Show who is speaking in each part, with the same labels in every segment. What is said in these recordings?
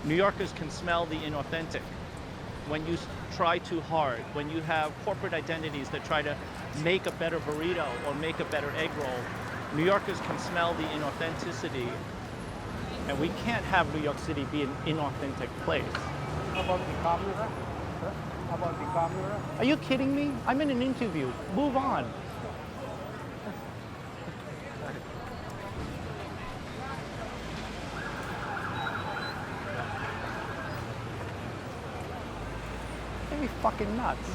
Speaker 1: New Yorkers can smell the inauthentic. When you try too hard, when you have corporate identities that try to make a better burrito or make a better egg roll, New Yorkers can smell the inauthenticity, and we can't have New York City be an inauthentic place.
Speaker 2: How about the camera? How about the camera?
Speaker 1: Are you kidding me? I'm in an interview. Move on. Maybe fucking nuts.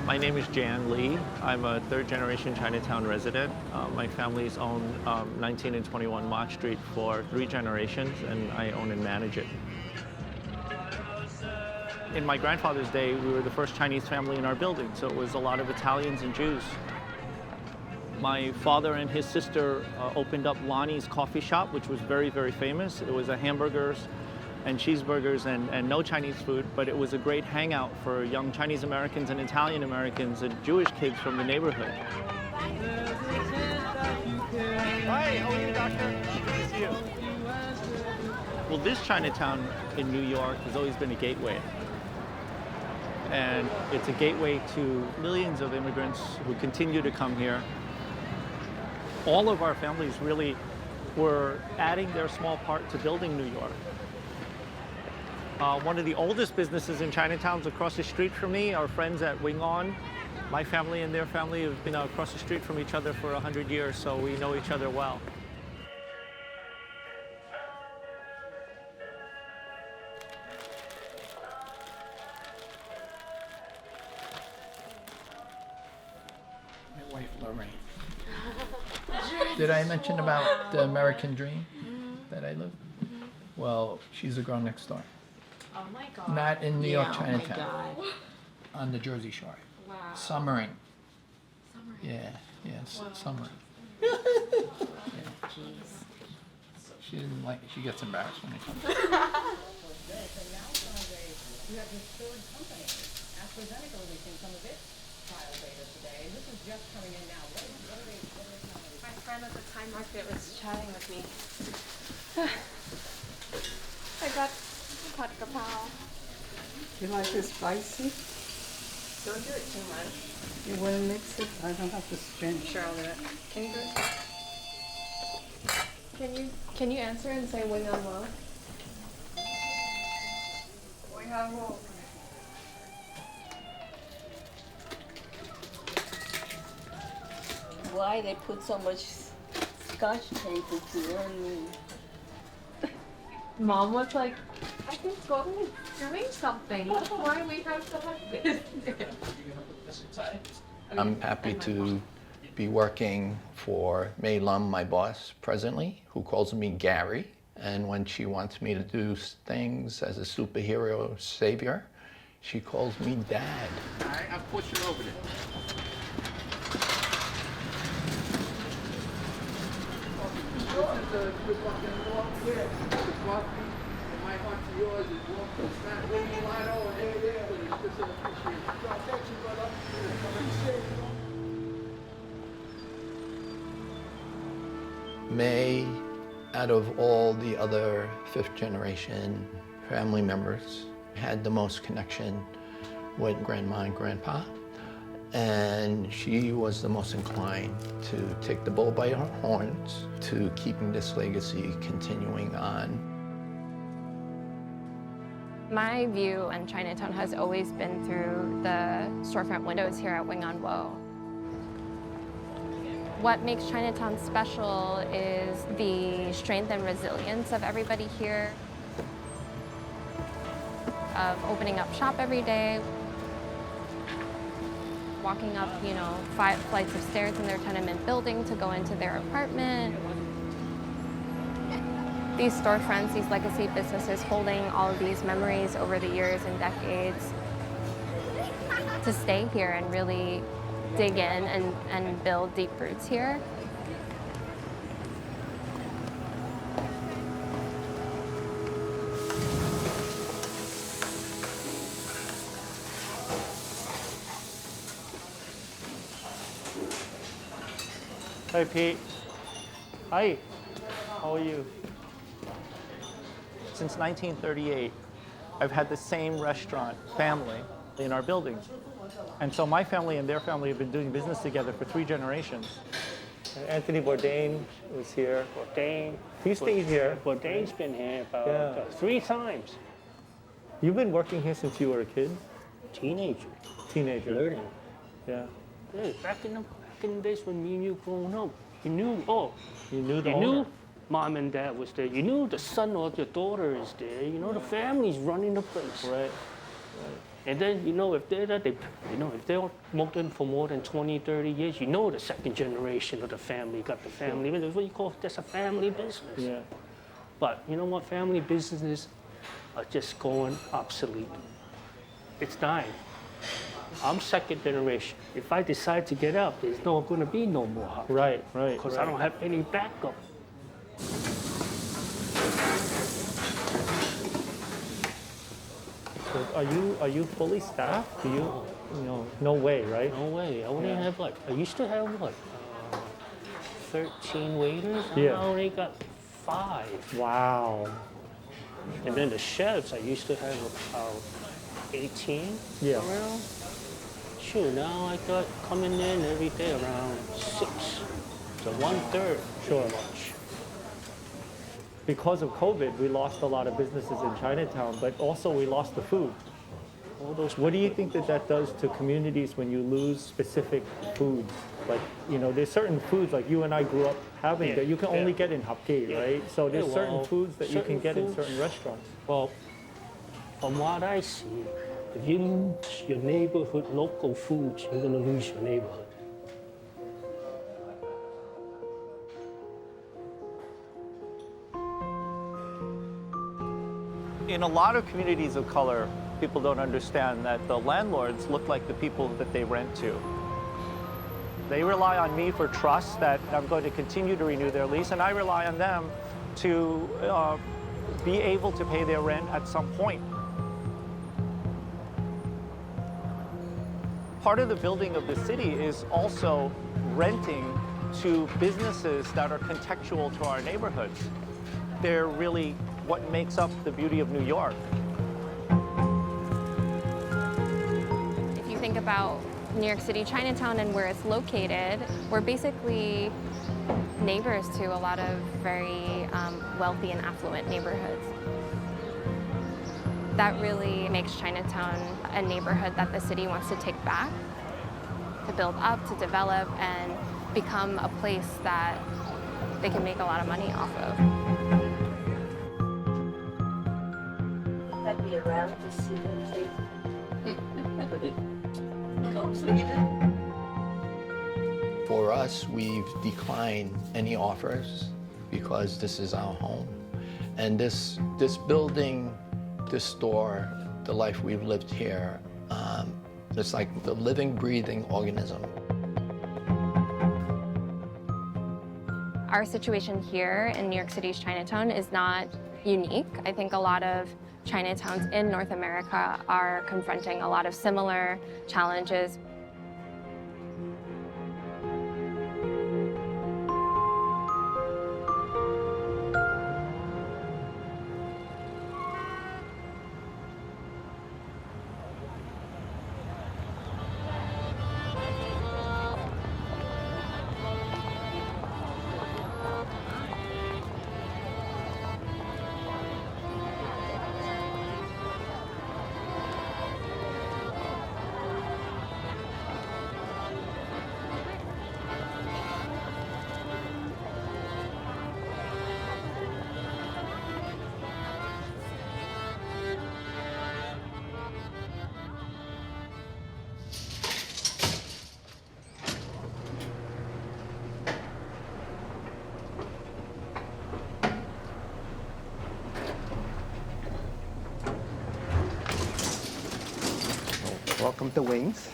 Speaker 1: My name is Jan Lee. I'm a third-generation Chinatown resident. My family's owned 19 and 21 Mott Street for 3 generations, and I own and manage it. In my grandfather's day, we were the first Chinese family in our building, so it was a lot of Italians and Jews. My father and his sister opened up Lonnie's Coffee Shop, which was very, very famous. It was a hamburgers and cheeseburgers and no Chinese food, but it was a great hangout for young Chinese Americans and Italian Americans and Jewish kids from the neighborhood. Hi, how are you, doctor? Good to see you. Well, this Chinatown in New York has always been a gateway. And it's a gateway to millions of immigrants who continue to come here. All of our families really were adding their small part to building New York. One of the oldest businesses in Chinatown is across the street from me. Our friends at Wing On. My family and their family have been across the street from each other for 100 years, so we know each other well.
Speaker 3: My wife, Lorraine. Did I mention about the American dream that I live? Well, she's the girl next door.
Speaker 4: Oh my God.
Speaker 3: Not in New York,
Speaker 4: Oh
Speaker 3: Chinatown.
Speaker 4: my God.
Speaker 3: On the Jersey Shore.
Speaker 4: Wow.
Speaker 3: Summering.
Speaker 4: Summer.
Speaker 3: Yeah,
Speaker 4: Wow.
Speaker 3: summering.
Speaker 4: Jeez.
Speaker 3: She didn't like it. She gets embarrassed when it comes.
Speaker 5: You have this third company. AstraZeneca releasing some of its trial data today. This is just coming in now. What are they telling us?
Speaker 6: My friend at the Thai market was chatting with me. I got hot kapow.
Speaker 5: You like it spicy?
Speaker 6: Don't do it too much.
Speaker 5: You want to mix it? I don't have to strain.
Speaker 6: Sure, I'll do it. Can you answer and say Wing On Wo?
Speaker 5: Wing On Wo.
Speaker 7: Why they put so much scotch tape into one?
Speaker 6: Mom was like, I think Golden is doing something. Why we have so much business?
Speaker 3: I'm happy to be working for Mei Lum, my boss presently, who calls me Gary. And when she wants me to do things as a superhero savior, she calls me Dad.
Speaker 8: All right, I'll push it over there.
Speaker 3: May, out of all the other fifth generation family members, had the most connection with Grandma and Grandpa. And she was the most inclined to take the bull by her horns to keeping this legacy continuing on.
Speaker 6: My view on Chinatown has always been through the storefront windows here at Wing On Wo. What makes Chinatown special is the strength and resilience of everybody here, of opening up shop every day, walking up, 5 flights of stairs in their tenement building to go into their apartment, These storefronts, these legacy businesses holding all of these memories over the years and decades to stay here and really dig in and build deep roots here.
Speaker 1: Hi, Pete. Hi. How are you? Since 1938, I've had the same restaurant family in our building. And so my family and their family have been doing business together for 3 generations. Anthony Bourdain was here.
Speaker 2: Bourdain.
Speaker 1: He stayed here.
Speaker 2: Bourdain's been here about 3 times.
Speaker 1: You've been working here since you were a kid?
Speaker 2: Teenager.
Speaker 1: Teenager. Yeah.
Speaker 2: Yeah, back in the days when me and you growing up, you knew,
Speaker 1: You knew the
Speaker 2: you
Speaker 1: owner.
Speaker 2: knew mom and dad was there. You knew the son or the daughter is there. You know the family's running the place.
Speaker 1: Right.
Speaker 2: And then, if they're there, if they're working for more than 20, 30 years, you know the second generation of the family got the family business. What you call that's a family business.
Speaker 1: Yeah.
Speaker 2: But you know what? Family businesses are just going obsolete. It's dying. I'm second generation. If I decide to get out, there's not going to be no more house.
Speaker 1: Right.
Speaker 2: Because I don't have any backup.
Speaker 1: So are you fully staffed? Do you no way, right?
Speaker 2: No way. I only have I used to have 13 waiters.
Speaker 1: Yeah.
Speaker 2: I only got 5.
Speaker 1: Wow.
Speaker 2: And then the chefs, I used to have about 18
Speaker 1: Yeah.
Speaker 2: around. Shoot, now I got coming in every day around 6. So 1/3.
Speaker 1: Sure.
Speaker 2: Much.
Speaker 1: Because of COVID, we lost a lot of businesses in Chinatown, but also we lost the food.
Speaker 2: All those.
Speaker 1: What do you think that does to communities when you lose specific foods? Like, there's certain foods like you and I grew up having
Speaker 2: Yeah,
Speaker 1: that you can
Speaker 2: yeah.
Speaker 1: only get in Hapki,
Speaker 2: Yeah.
Speaker 1: right? So there's
Speaker 2: Yeah,
Speaker 1: certain
Speaker 2: well,
Speaker 1: foods that you can
Speaker 2: certain
Speaker 1: get in
Speaker 2: foods-
Speaker 1: certain restaurants.
Speaker 2: Well, from what I see, if you lose your neighborhood local foods, you're gonna lose your neighborhood.
Speaker 1: In a lot of communities of color, people don't understand that the landlords look like the people that they rent to. They rely on me for trust that I'm going to continue to renew their lease, and I rely on them to be able to pay their rent at some point. Part of the building of the city is also renting to businesses that are contextual to our neighborhoods. They're really what makes up the beauty of New York.
Speaker 6: If you think about New York City Chinatown and where it's located, we're basically neighbors to a lot of very wealthy and affluent neighborhoods. That really makes Chinatown a neighborhood that the city wants to take back, to build up, to develop, and become a place that they can make a lot of money off of.
Speaker 7: I'd be around to see them.
Speaker 3: For us, we've declined any offers because this is our home. And this building, this store, the life we've lived here, it's like the living, breathing organism.
Speaker 6: Our situation here in New York City's Chinatown is not unique. I think a lot of Chinatowns in North America are confronting a lot of similar challenges.
Speaker 9: welcome to Wings.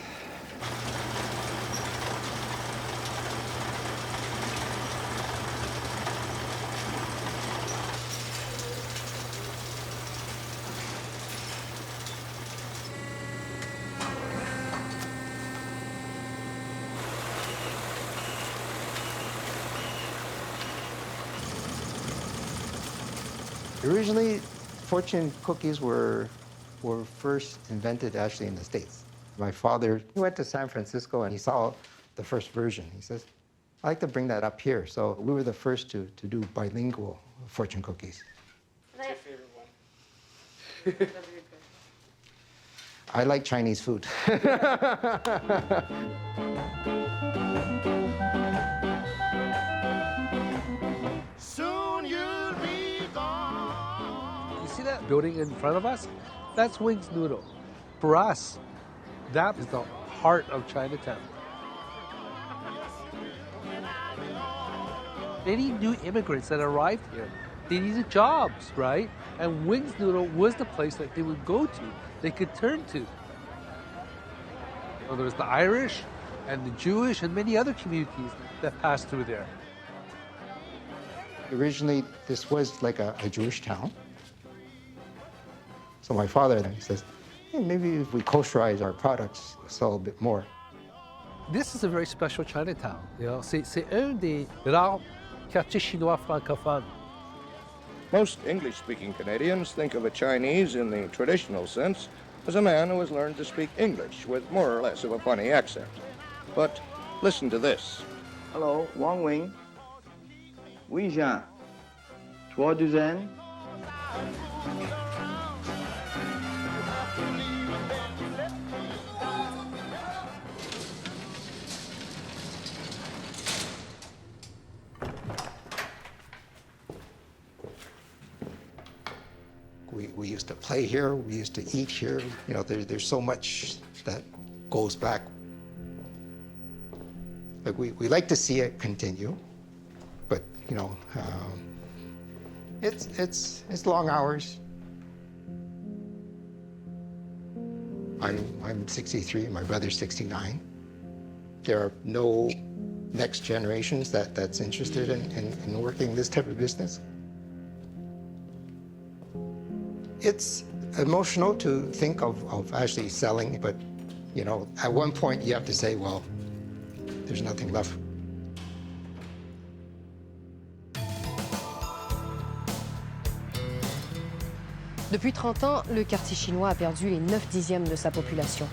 Speaker 9: Originally, fortune cookies were first invented actually in the States. My father, he went to San Francisco and he saw the first version. He says, I'd like to bring that up here. So we were the first to do bilingual fortune cookies.
Speaker 5: What's your favorite one?
Speaker 9: I like Chinese food.
Speaker 10: Soon you'll be gone.
Speaker 11: You see that building in front of us? That's Wings Noodle. For us, that is the heart of Chinatown. Any new immigrants that arrived here, they needed jobs, right? And Wings Noodle was the place that they would go to, they could turn to. Well, there was the Irish and the Jewish and many other communities that passed through there.
Speaker 9: Originally, this was like a Jewish town. So my father then says, hey, maybe if we kosherize our products, we'll sell a bit more.
Speaker 11: This is a very special Chinatown. You know, c'est un des rares quartiers chinois francophones.
Speaker 10: Most English-speaking Canadians think of a Chinese in the traditional sense as a man who has learned to speak English with more or less of a funny accent. But listen to this.
Speaker 12: Hello, Wang Wing. Oui, Jean. 3 douzaines.
Speaker 9: We used to play here, we used to eat here. You know, there's so much that goes back. Like we like to see it continue, but you know, it's long hours. I'm 63, my brother's 69. There are no next generations that's interested in working this type of business. It's emotional to think of actually selling, but you know, at one point you have to say, well, there's nothing left.
Speaker 13: Depuis 30 ans, le quartier chinois a perdu les 9/10 de sa population.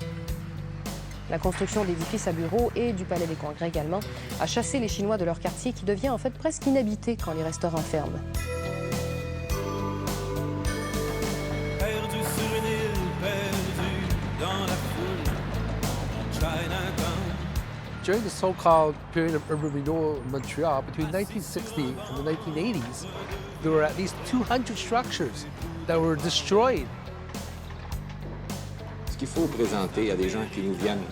Speaker 13: La construction d'édifices à bureaux et du palais des congrès également a chassé les Chinois de leur quartier qui devient en fait presque inhabité quand les restaurants ferment.
Speaker 11: During the so-called period of urban renewal in Montreal, between 1960 and the 1980s, there were at least 200 structures that were destroyed.
Speaker 14: Ce qu'il faut présenter à des gens qui nous viennent,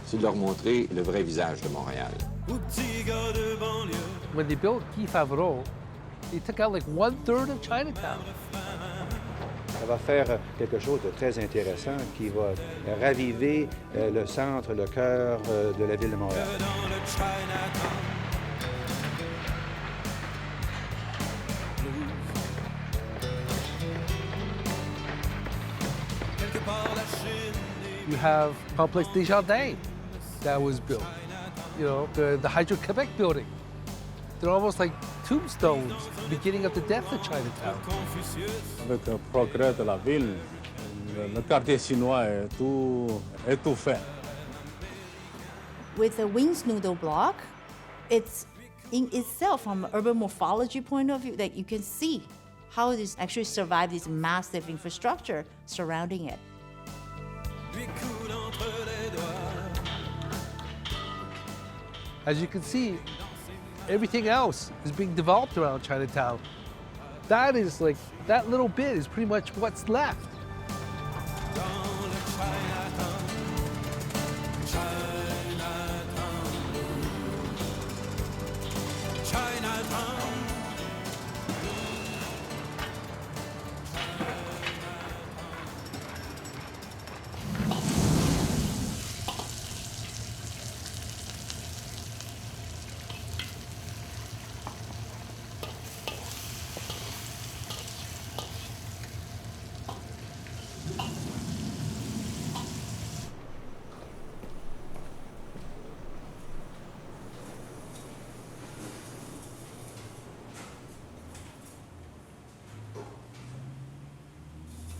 Speaker 14: c'est de leur montrer le vrai visage de Montréal.
Speaker 11: When they built Guy Favreau, they took out like 1/3 of Chinatown.
Speaker 15: Ça va faire quelque chose de très intéressant qui va raviver le centre, le cœur de la ville de Montréal.
Speaker 11: You have Complex Desjardins that was built. You know, the Hydro-Quebec building. They're almost like tombstones, beginning of the death of Chinatown.
Speaker 16: Avec le progrès de la ville, le quartier chinois est tout fait.
Speaker 17: With the Wings Noodle block, it's in itself, from an urban morphology point of view, that you can see how it has actually survived this massive infrastructure surrounding it.
Speaker 11: As you can see, everything else is being developed around Chinatown. That is like, that little bit is pretty much what's left.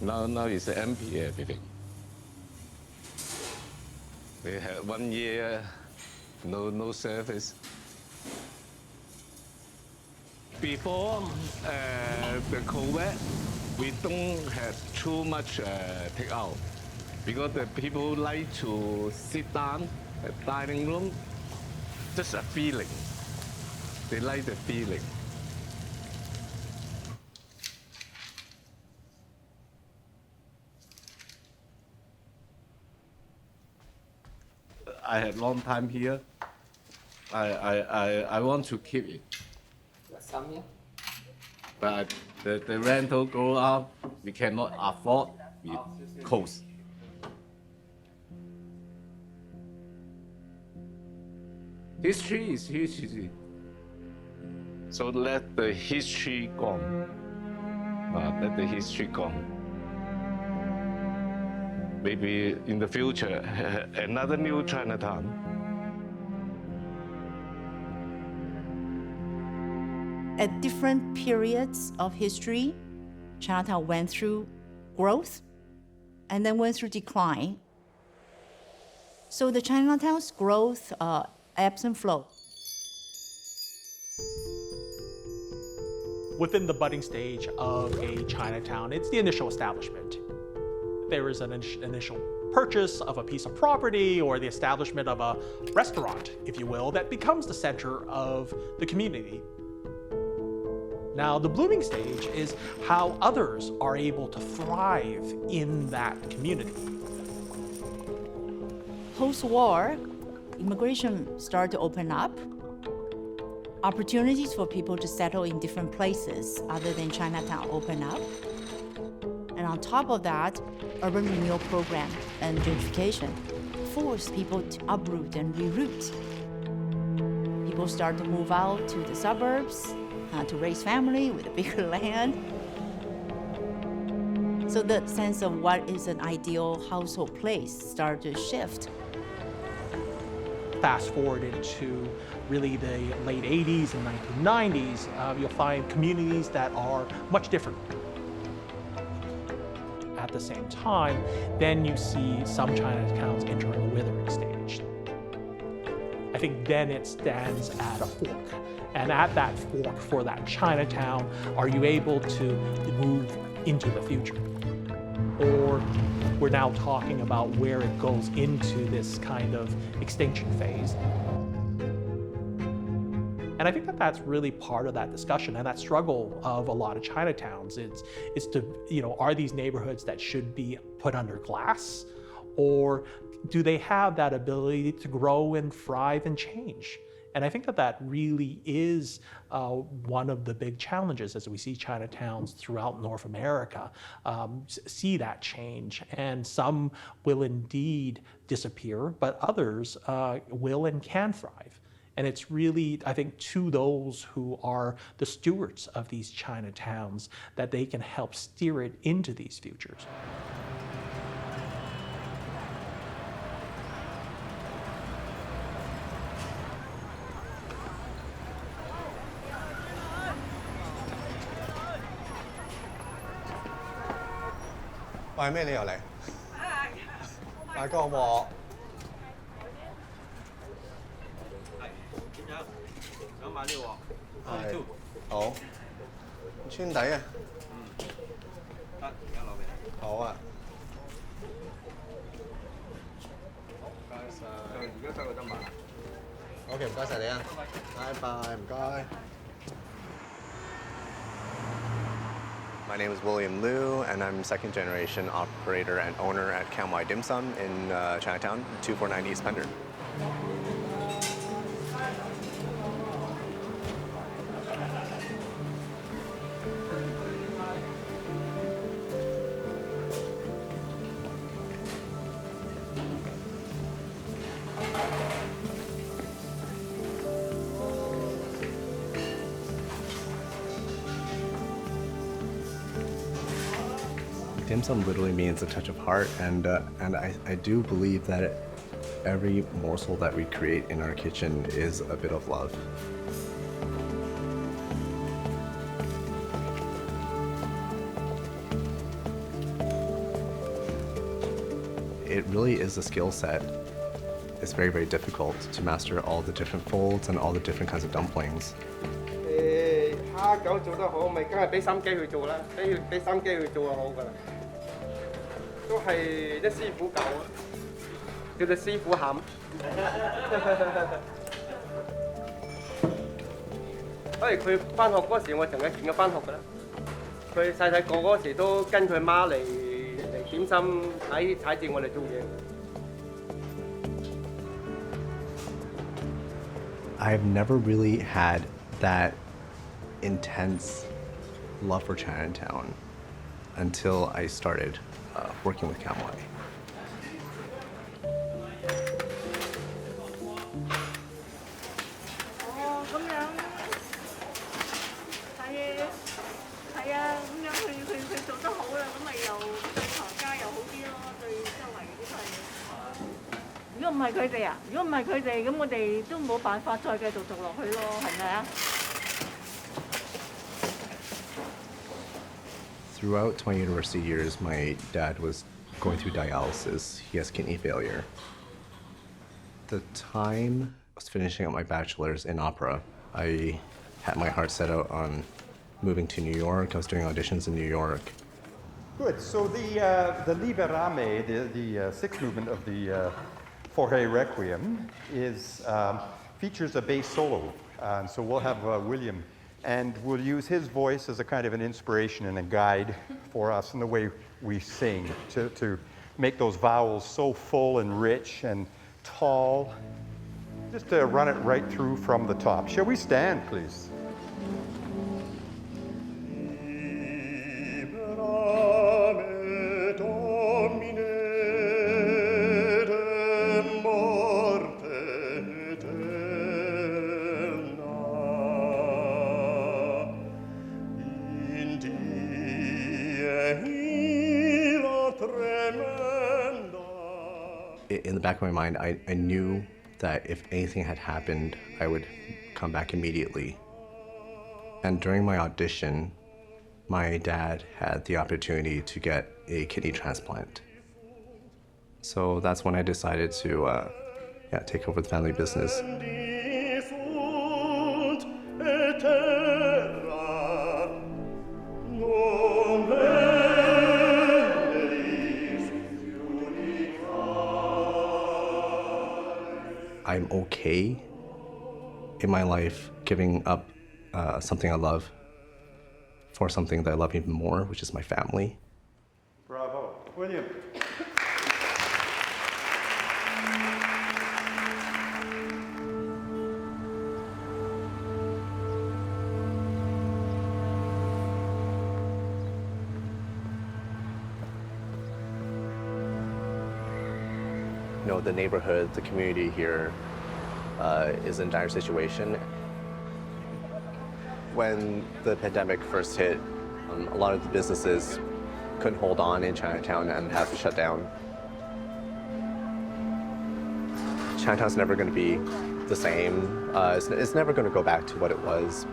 Speaker 18: Now it's empty everything. We had 1 year, no service. Before the COVID, we don't have too much takeout because the people like to sit down at dining room. Just a feeling. They like the feeling. I had long time here. I want to keep it. But the rental go up, we cannot afford, we close. History is history. So let the history go. Let the history go. Maybe in the future, another new Chinatown.
Speaker 17: At different periods of history, Chinatown went through growth and then went through decline. So the Chinatown's growth ebbs and flows.
Speaker 19: Within the budding stage of a Chinatown, it's the initial establishment. There is an initial purchase of a piece of property or the establishment of a restaurant, if you will, that becomes the center of the community. Now, the blooming stage is how others are able to thrive in that community.
Speaker 17: Post-war, immigration started to open up. Opportunities for people to settle in different places other than Chinatown open up. And on top of that, urban renewal program and gentrification forced people to uproot and reroute. People start to move out to the suburbs to raise family with a bigger land. So the sense of what is an ideal household place started to shift.
Speaker 19: Fast forward into really the late 80s and 1990s, you'll find communities that are much different. At the same time, then you see some Chinatowns entering a withering stage. I think then it stands at a fork. And at that fork for that Chinatown, are you able to move into the future? Or we're now talking about where it goes into this kind of extinction phase. And I think that that's really part of that discussion and that struggle of a lot of Chinatowns is to, are these neighborhoods that should be put under glass? Or do they have that ability to grow and thrive and change? And I think that that really is one of the big challenges as we see Chinatowns throughout North America see that change. And some will indeed disappear, but others will and can thrive. And it's really, I think, to those who are the stewards of these Chinatowns that they can help steer it into these futures.
Speaker 20: Buy 咩理由嚟？買個鑊。點樣？想買呢個鑊？係。好。穿底啊？得，而家攞俾你。好啊。好，唔該晒。而家得個得買。OK， 唔該晒你啊。拜拜，唔該。
Speaker 21: My name is William Liu, and I'm second-generation operator and owner at Kamwai Dim Sum in Chinatown, 249 East Pender. Dim sum literally means a touch of heart, and I do believe that every morsel that we create in our kitchen is a bit of love. it really is a skill set. It's very, very difficult to master all the different folds and all the different kinds of dumplings.
Speaker 20: 蝦餃做得好，咪梗係俾心機去做啦，俾心機去做就好㗎啦。都係啲師傅教啊，叫做師傅冚。所以佢翻學嗰時，我同佢見佢翻學㗎啦。佢細細個嗰時都跟佢媽嚟點心睇住我哋做嘢。
Speaker 21: I've never really had that intense love for Chinatown until I started working with Kamway. Throughout 20 university years, my dad was going through dialysis. He has kidney failure. The time I was finishing up my bachelor's in opera, I had my heart set out on moving to New York. I was doing auditions in New York.
Speaker 4: Good. So the Liberame, the sixth movement of the Forte Requiem, features a bass solo. So we'll have William, and we'll use his voice as a kind of an inspiration and a guide for us in the way we sing to make those vowels so full and rich and tall. Just to run it right through from the top. Shall we stand, please?
Speaker 21: In the back of my mind, I knew that if anything had happened, I would come back immediately. And during my audition, my dad had the opportunity to get a kidney transplant. So that's when I decided to take over the family business. I'm okay in my life giving up something I love for something that I love even more, which is my family.
Speaker 4: Bravo. William.
Speaker 21: You know, the neighborhood, the community here is in a dire situation. When the pandemic first hit, a lot of the businesses couldn't hold on in Chinatown and had to shut down. Chinatown's never going to be the same. It's never going to go back to what it was.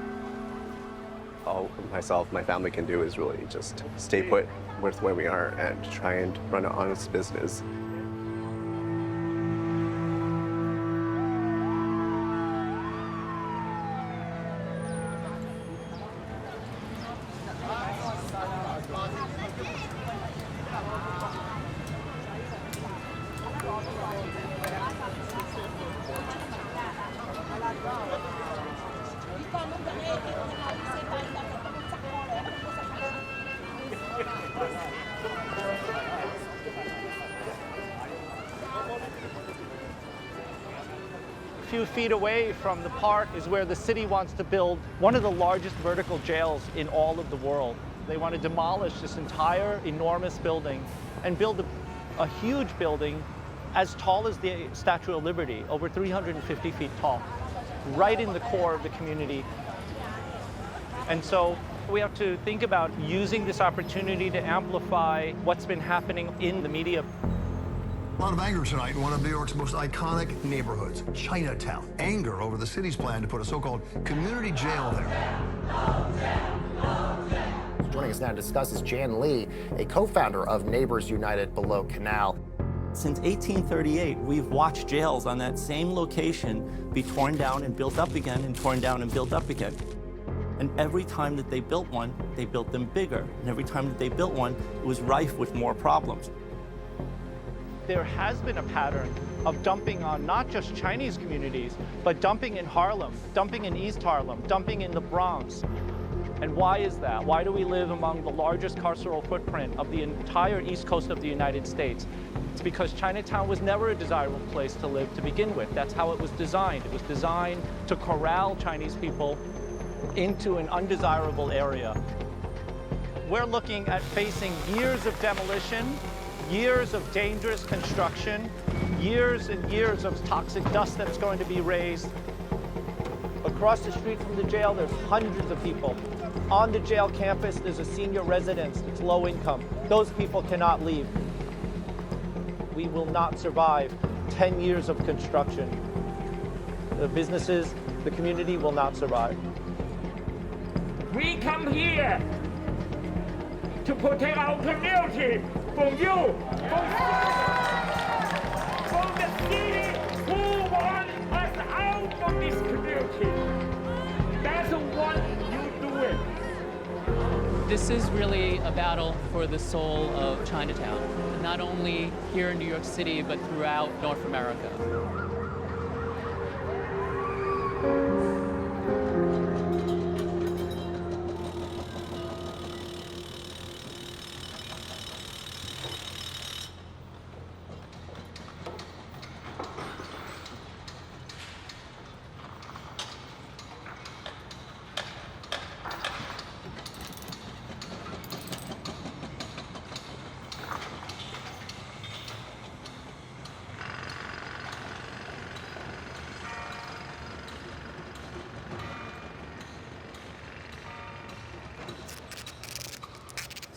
Speaker 21: All myself, my family can do is really just stay put with where we are and try and run an honest business.
Speaker 1: A few feet away from the park is where the city wants to build one of the largest vertical jails in all of the world. They want to demolish this entire enormous building and build a huge building as tall as the Statue of Liberty, over 350 feet tall, right in the core of the community. And so we have to think about using this opportunity to amplify what's been happening in the media.
Speaker 22: A lot of anger tonight in one of New York's most iconic neighborhoods, Chinatown. Anger over the city's plan to put a so-called community jail there.
Speaker 23: Joining us now to discuss is Jan Lee, a co-founder of Neighbors United Below Canal.
Speaker 1: Since 1838, we've watched jails on that same location be torn down and built up again, and torn down and built up again. And every time that they built one, they built them bigger. And every time that they built one, it was rife with more problems. There has been a pattern of dumping on not just Chinese communities, but dumping in Harlem, dumping in East Harlem, dumping in the Bronx. And why is that? Why do we live among the largest carceral footprint of the entire East Coast of the United States? It's because Chinatown was never a desirable place to live to begin with. That's how it was designed. It was designed to corral Chinese people into an undesirable area. We're looking at facing years of demolition, years of dangerous construction, years and years of toxic dust that's going to be raised. Across the street from the jail, there's hundreds of people. On the jail campus, there's a senior residence. It's low income. Those people cannot leave. We will not survive 10 years of construction. The businesses, the community will not survive.
Speaker 2: We come here to protect our community from you, from the city who want us out of this community. That's what you do it.
Speaker 8: This is really a battle for the soul of Chinatown, not only here in New York City, but throughout North America.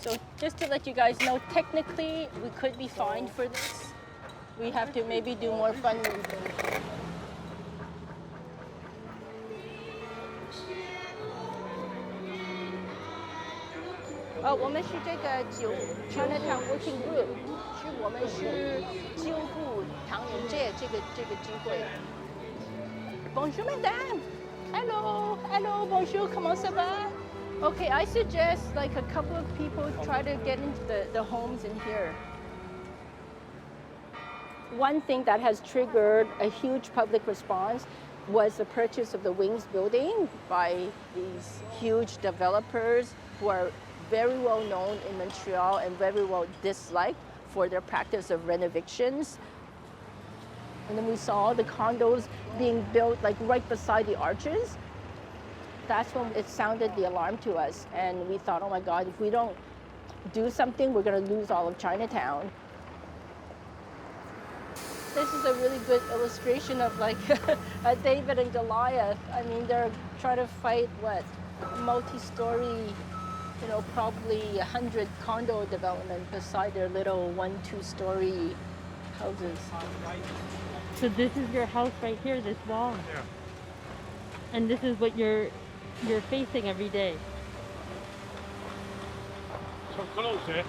Speaker 7: So just to let you guys know, technically we could be fined for this. We have to maybe do more fundraising. 我们是这个Chinatown Working Group， 是我们是救护唐人街这个机会。Bonjour, madame. Hello, hello, bonjour. Comment ça va? Okay, I suggest like a couple of people try to get into the homes in here. One thing that has triggered a huge public response was the purchase of the Wings building by these huge developers who are very well known in Montreal and very well disliked for their practice of renovictions. And then we saw the condos being built like right beside the arches. That's when it sounded the alarm to us. And we thought, oh my God, if we don't do something, we're gonna lose all of Chinatown. This is a really good illustration of like a David and Goliath. I mean, they're trying to fight what? Multi-story, you know, probably 100 condo development beside their little 1-2-story houses.
Speaker 23: So this is your house right here, this wall? Yeah. And this is what you're facing every day?
Speaker 2: So close, eh?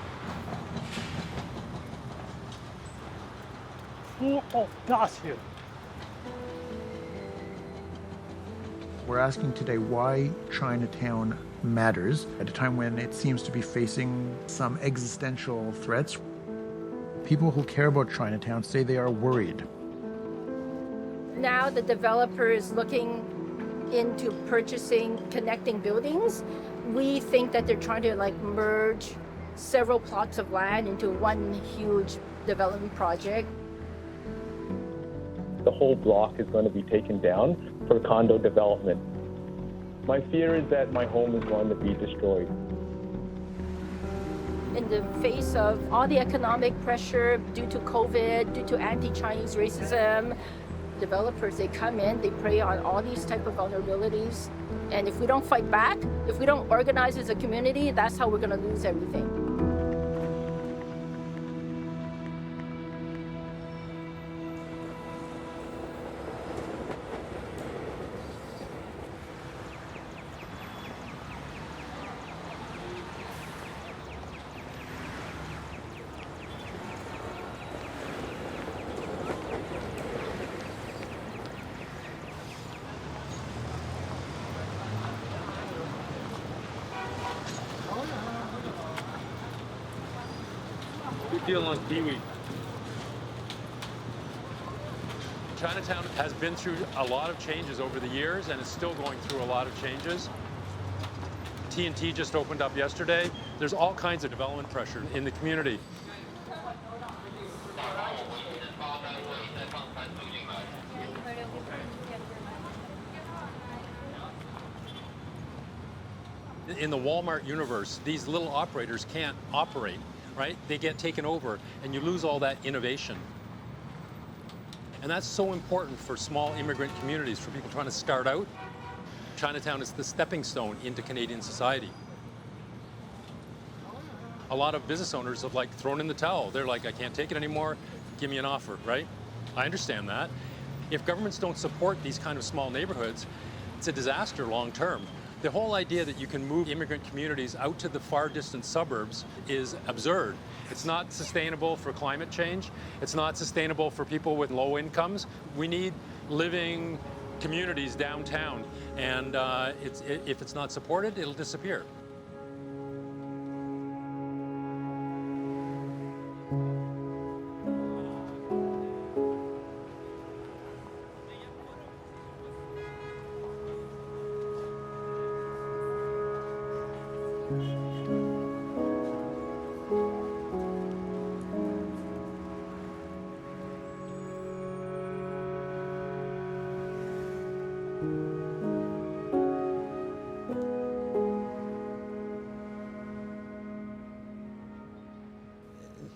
Speaker 2: Full of gas here.
Speaker 24: We're asking today why Chinatown matters at a time when it seems to be facing some existential threats. People who care about Chinatown say they are worried.
Speaker 7: Now the developer is looking into purchasing connecting buildings. We think that they're trying to like merge several plots of land into one huge development project.
Speaker 25: The whole block is going to be taken down for condo development. My fear is that my home is going to be destroyed.
Speaker 7: In the face of all the economic pressure due to COVID, due to anti-Chinese racism, developers, they come in, they prey on all these type of vulnerabilities. And if we don't fight back, if we don't organize as a community, that's how we're going to lose everything.
Speaker 3: feel on kiwi.
Speaker 5: Chinatown has been through a lot of changes over the years and is still going through a lot of changes. T&T just opened up yesterday. There's all kinds of development pressure in the community. In the Walmart universe, these little operators can't operate, right? They get taken over and you lose all that innovation. And that's so important for small immigrant communities, for people trying to start out. Chinatown is the stepping stone into Canadian society. A lot of business owners have like thrown in the towel. They're like, I can't take it anymore, give me an offer, right? I understand that. If governments don't support these kind of small neighborhoods, it's a disaster long term. The whole idea that you can move immigrant communities out to the far distant suburbs is absurd. It's not sustainable for climate change. It's not sustainable for people with low incomes. We need living communities downtown, and if it's not supported, it'll disappear.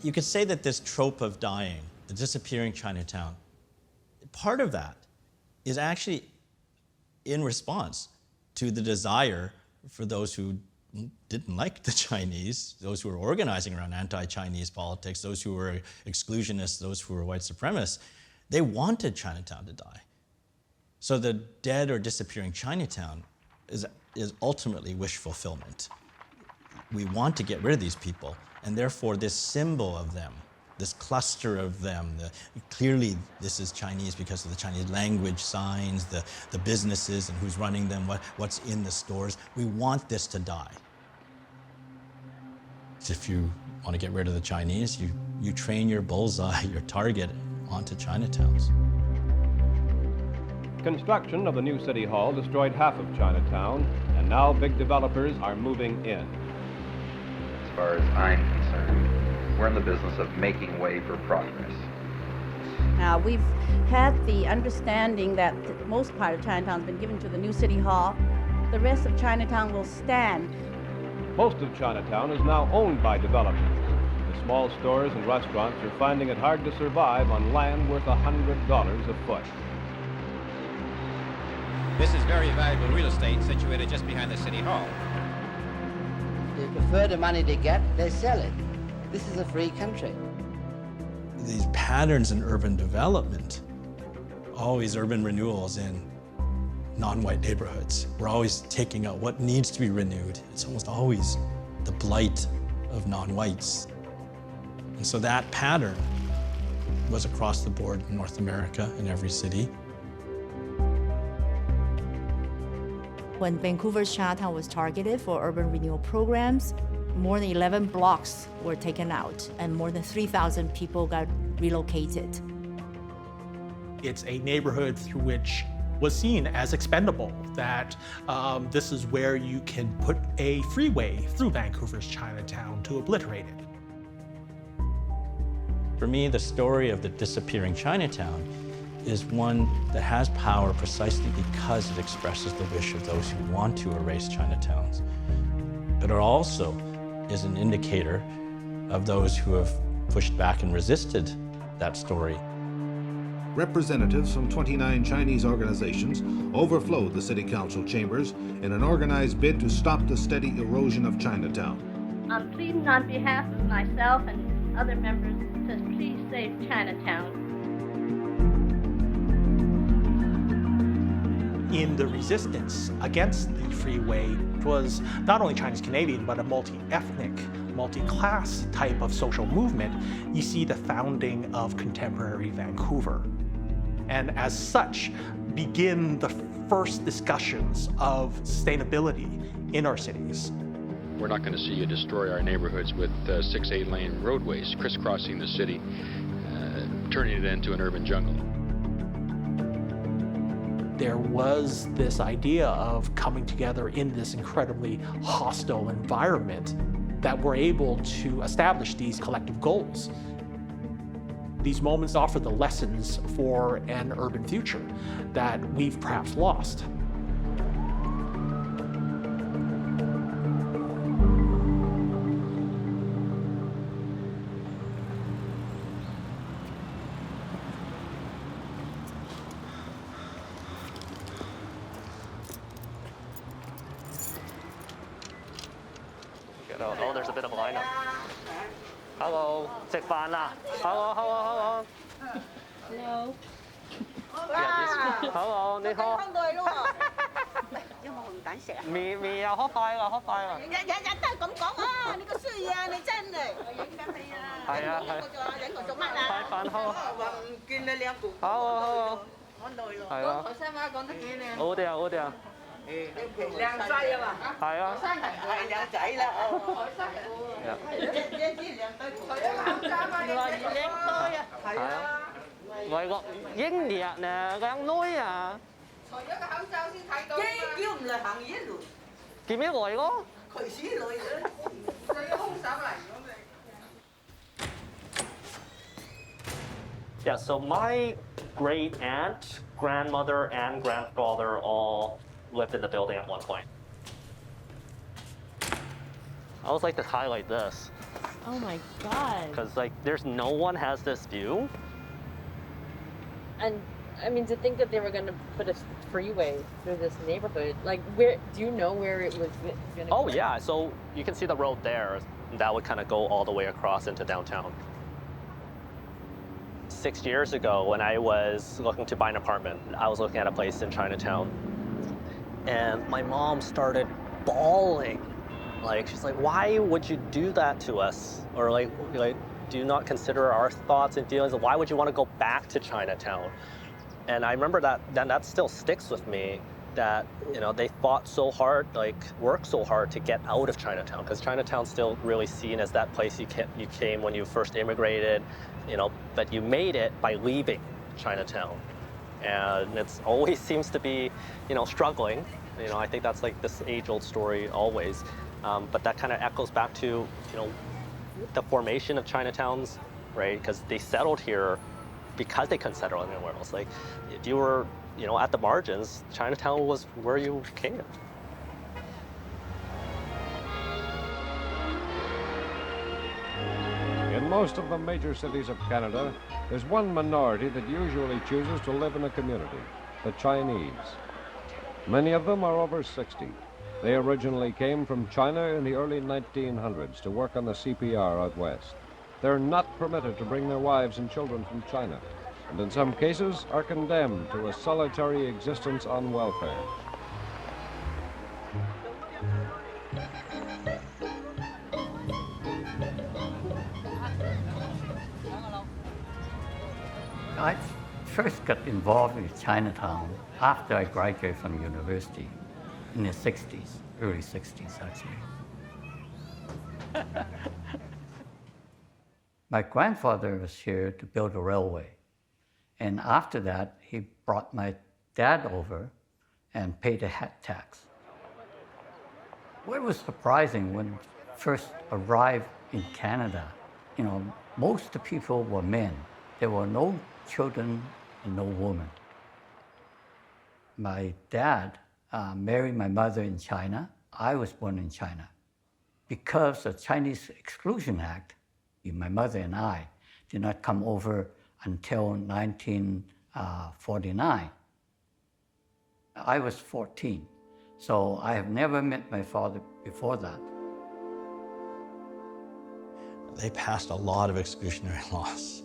Speaker 6: You could say that this trope of dying, the disappearing Chinatown, part of that is actually in response to the desire for those who didn't like the Chinese, those who were organizing around anti-Chinese politics, those who were exclusionists, those who were white supremacists. They wanted Chinatown to die. So the dead or disappearing Chinatown is ultimately wish fulfillment. We want to get rid of these people, and therefore this symbol of them, this cluster of them, clearly this is Chinese because of the Chinese language signs, the businesses and who's running them, what's in the stores. We want this to die. If you want to get rid of the Chinese, you train your bullseye, your target, onto Chinatowns.
Speaker 10: Construction of the new city hall destroyed half of Chinatown, and now big developers are moving in.
Speaker 12: As far as I'm concerned, we're in the business of making way for progress.
Speaker 26: Now, we've had the understanding that most part of Chinatown has been given to the new city hall. The rest of Chinatown will stand.
Speaker 10: Most of Chinatown is now owned by developers. The small stores and restaurants are finding it hard to survive on land worth $100 a foot.
Speaker 27: This is very valuable real estate situated just behind the city hall.
Speaker 28: They prefer the money they get, they sell it. This is a free country.
Speaker 6: These patterns in urban development, always urban renewals in non-white neighborhoods. We're always taking out what needs to be renewed. It's almost always the blight of non-whites. And so that pattern was across the board in North America, in every city.
Speaker 17: When Vancouver's Chinatown was targeted for urban renewal programs, more than 11 blocks were taken out and more than 3,000 people got relocated.
Speaker 19: It's a neighborhood through which was seen as expendable, that this is where you can put a freeway through Vancouver's Chinatown to obliterate it.
Speaker 6: For me, the story of the disappearing Chinatown is one that has power precisely because it expresses the wish of those who want to erase Chinatowns. But it also is an indicator of those who have pushed back and resisted that story.
Speaker 29: Representatives from 29 Chinese organizations overflowed the city council chambers in an organized bid to stop the steady erosion of Chinatown.
Speaker 30: I'm pleading on behalf of myself and other members to please save Chinatown.
Speaker 19: In the resistance against the freeway, it was not only Chinese-Canadian, but a multi-ethnic, multi-class type of social movement. You see the founding of contemporary Vancouver. And as such, begin the first discussions of sustainability in our cities.
Speaker 3: We're not going to see you destroy our neighborhoods with 6, 8-lane roadways crisscrossing the city, turning it into an urban jungle.
Speaker 19: There was this idea of coming together in this incredibly hostile environment that we're able to establish these collective goals. These moments offer the lessons for an urban future that we've perhaps lost.
Speaker 4: Oh, there's a bit of a lineup. Hello, 食飯啦 Hello, hello, hello.
Speaker 23: Hello.
Speaker 4: Hello, 你好。
Speaker 9: 有冇紅蛋食啊？
Speaker 4: 未啊，好快啦，好快啦。
Speaker 9: 日都係咁講啊！你個衰嘢，你真係。我影緊你啊！
Speaker 4: 係啊係。
Speaker 9: 影我做乜啊？
Speaker 4: 快飯好。
Speaker 9: 話唔見你兩個。
Speaker 4: 好好。
Speaker 9: 我耐咯。
Speaker 4: 係啊。
Speaker 9: 台山話講得幾靚。
Speaker 4: 好啲啊，好啲啊。
Speaker 9: 靚仔啊嘛。
Speaker 4: 係啊。
Speaker 9: 係靚仔啦，哦。
Speaker 4: 係啊。外國英烈呢，靚女啊。
Speaker 9: 除咗個口罩先睇到。叫唔嚟行一路。
Speaker 4: 見咩來個？
Speaker 9: 佢先來嘅，就要空手嚟咁你。
Speaker 4: Yeah, so my great aunt, grandmother, and grandfather all lived in the building at one point. I always like to highlight this.
Speaker 23: Oh my God.
Speaker 4: Because like, there's no one has this view.
Speaker 11: And I mean, to think that they were going to put a freeway through this neighborhood, like, where do you know where it was going to
Speaker 4: Oh yeah, so you can see the road there. That would kind of go all the way across into downtown. 6 years ago, when I was looking to buy an apartment, I was looking at a place in Chinatown, and my mom started bawling. Like, she's like, "Why would you do that to us?" Or like, do you not consider our thoughts and feelings? Why would you want to go back to Chinatown? And I remember that still sticks with me. That, you know, they fought so hard, like worked so hard to get out of Chinatown, because Chinatown's still really seen as that place you came when you first immigrated, you know, but you made it by leaving Chinatown. And it's always seems to be, you know, struggling. You know, I think that's like this age-old story always. But that kind of echoes back to, you know, the formation of Chinatowns, right? Because they settled here because they couldn't settle anywhere else. Like, if you were, you know, at the margins, Chinatown was where you came.
Speaker 10: In most of the major cities of Canada, there's one minority that usually chooses to live in a community, the Chinese. Many of them are over 60. They originally came from China in the early 1900s to work on the CPR out west. They're not permitted to bring their wives and children from China, and in some cases are condemned to a solitary existence on welfare.
Speaker 13: I first got involved with Chinatown after I graduated from university in the 60s, early 60s actually. My grandfather was here to build a railway. And after that, he brought my dad over and paid the head tax. What was surprising when I first arrived in Canada, you know, most of the people were men. There were no children and no women. My dad married my mother in China. I was born in China. Because of the Chinese Exclusion Act, my mother and I did not come over until 1949. I was 14, so I have never met my father before that.
Speaker 6: They passed a lot of exclusionary laws.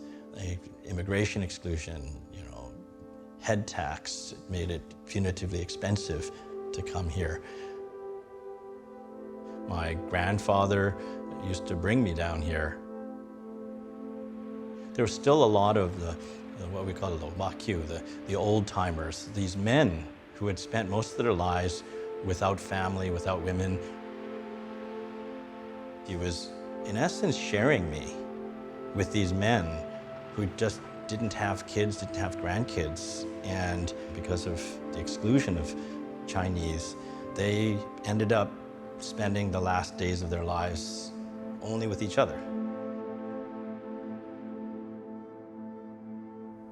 Speaker 6: Immigration exclusion, you know, head tax, made it punitively expensive to come here. My grandfather used to bring me down here. There was still a lot of the what we call the wakyu, the old-timers, these men who had spent most of their lives without family, without women. He was, in essence, sharing me with these men who just didn't have kids, didn't have grandkids. And because of the exclusion of Chinese, they ended up spending the last days of their lives only with each other.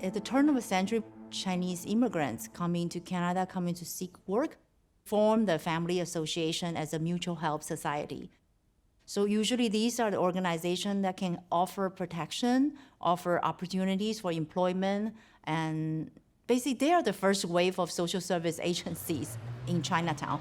Speaker 17: At the turn of the century, Chinese immigrants coming to Canada, coming to seek work, formed the family association as a mutual help society. So usually these are the organizations that can offer protection, offer opportunities for employment, and basically they are the first wave of social service agencies in Chinatown.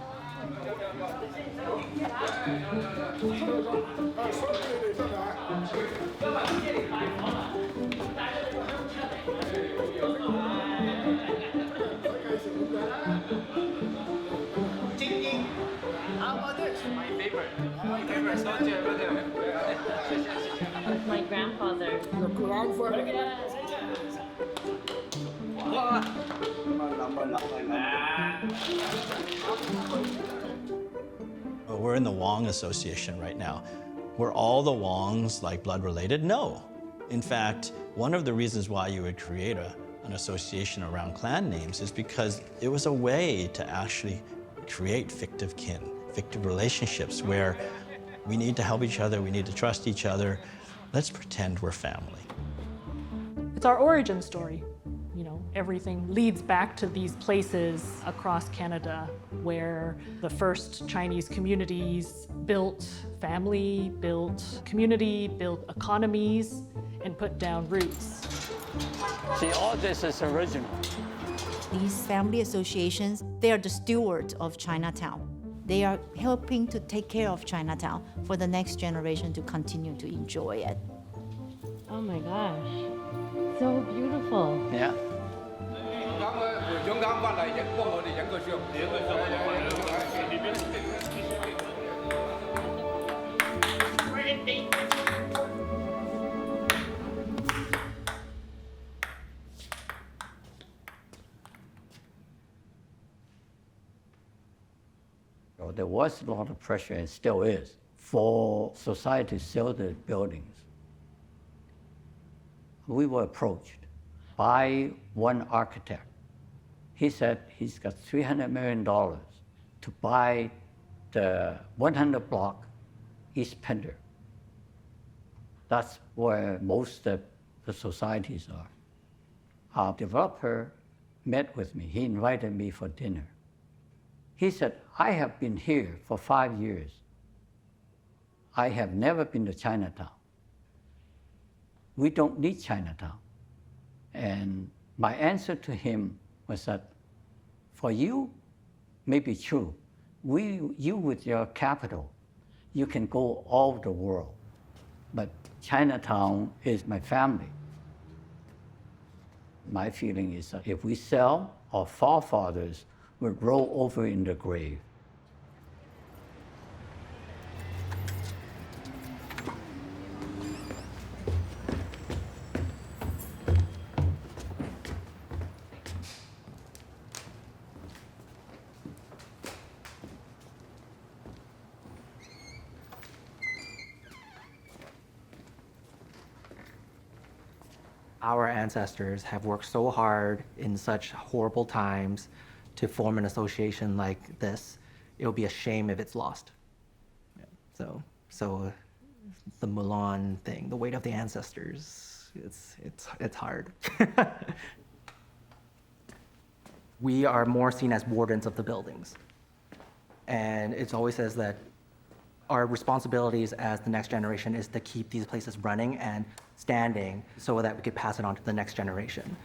Speaker 11: My grandfather.
Speaker 6: We're in the Wong Association right now. Were all the Wongs like blood related? No. In fact, one of the reasons why you would create an association around clan names is because it was a way to actually create fictive kin, fictive relationships where we need to help each other, we need to trust each other. Let's pretend we're family.
Speaker 1: It's our origin story. You know, everything leads back to these places across Canada where the first Chinese communities built family, built community, built economies, and put down roots.
Speaker 13: See, all this is original.
Speaker 17: These family associations, they are the stewards of Chinatown. They are helping to take care of Chinatown for the next generation to continue to enjoy it.
Speaker 11: Oh my gosh, so beautiful.
Speaker 13: Yeah. There was a lot of pressure, and still is, for society to sell the buildings. We were approached by one architect. He said he's got $300 million to buy the 100 block East Pender. That's where most of the societies are. Our developer met with me. He invited me for dinner. He said, I have been here for 5 years. I have never been to Chinatown. We don't need Chinatown. And my answer to him was that, for you, may be true. You with your capital, you can go all over the world. But Chinatown is my family. My feeling is that if we sell, our forefathers will roll over in the grave.
Speaker 4: Our ancestors have worked so hard in such horrible times to form an association like this. It would be a shame if it's lost. So the Mulan thing, the weight of the ancestors, it's hard. We are more seen as wardens of the buildings. And it always says that our responsibilities as the next generation is to keep these places running and standing so that we could pass it on to the next generation.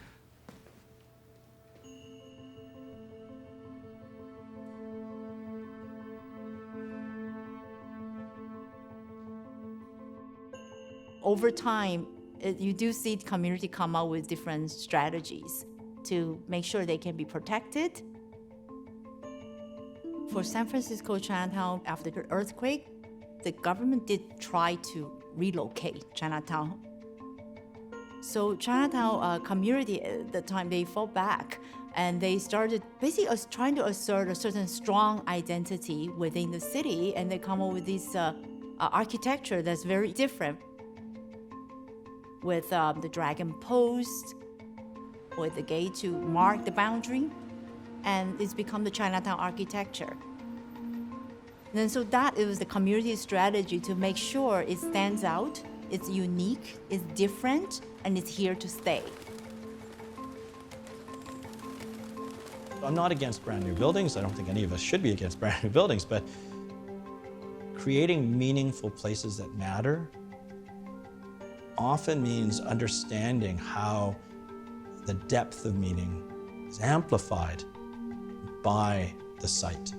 Speaker 17: Over time, you do see the community come out with different strategies to make sure they can be protected. For San Francisco Chinatown, after the earthquake, the government did try to relocate Chinatown. So Chinatown community at the time, they fought back and they started basically trying to assert a certain strong identity within the city, and they come up with these architecture that's very different, with the dragon post, with the gate to mark the boundary, and it's become the Chinatown architecture. And so that is the community strategy to make sure it stands out, it's unique, it's different, and it's here to stay.
Speaker 6: I'm not against brand new buildings. I don't think any of us should be against brand new buildings, but creating meaningful places that matter often means understanding how the depth of meaning is amplified by the site.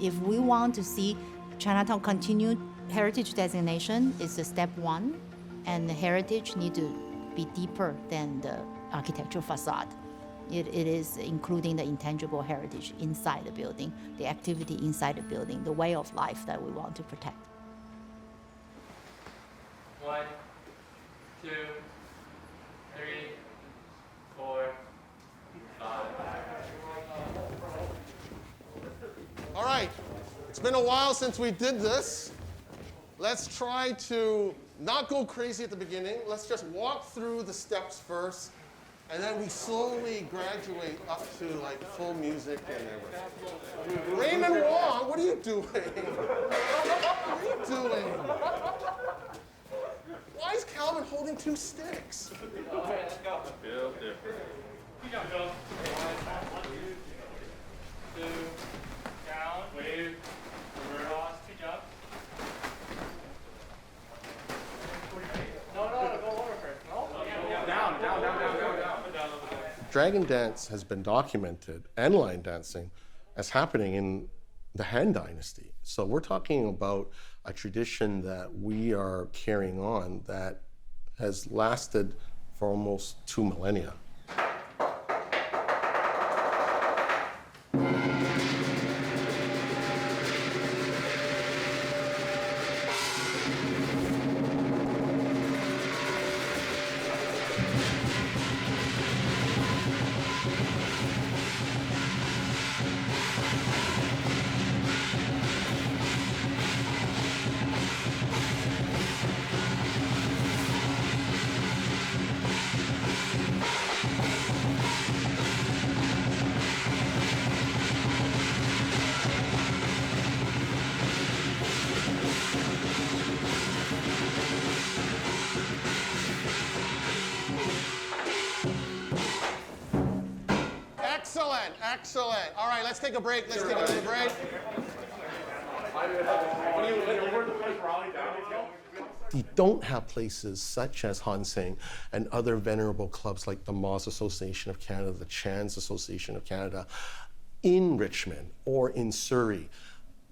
Speaker 17: If we want to see Chinatown continued heritage designation, it's a step one, and the heritage need to be deeper than the architectural facade. It is including the intangible heritage inside the building, the activity inside the building, the way of life that we want to protect.
Speaker 2: 1, 2, 3, 4, 5.
Speaker 8: All right, it's been a while since we did this. Let's try to not go crazy at the beginning. Let's just walk through the steps first, and then we slowly graduate up to like full music and everything. Raymond Wong, what are you doing? What are you doing? Why is Calvin holding 2 sticks?
Speaker 2: All right, let's go. Feel different. You gotta go. 1, 2, down, wave, reverse, pick up. No, go over first. No? Down.
Speaker 8: Dragon dance has been documented, and line dancing, as happening in the Han Dynasty. So we're talking about a tradition that we are carrying on that has lasted for almost 2 millennia. Excellent. All right, let's take a break. Let's take a little break. You don't have places such as Han Seng and other venerable clubs like the Moz Association of Canada, the Chan's Association of Canada, in Richmond or in Surrey.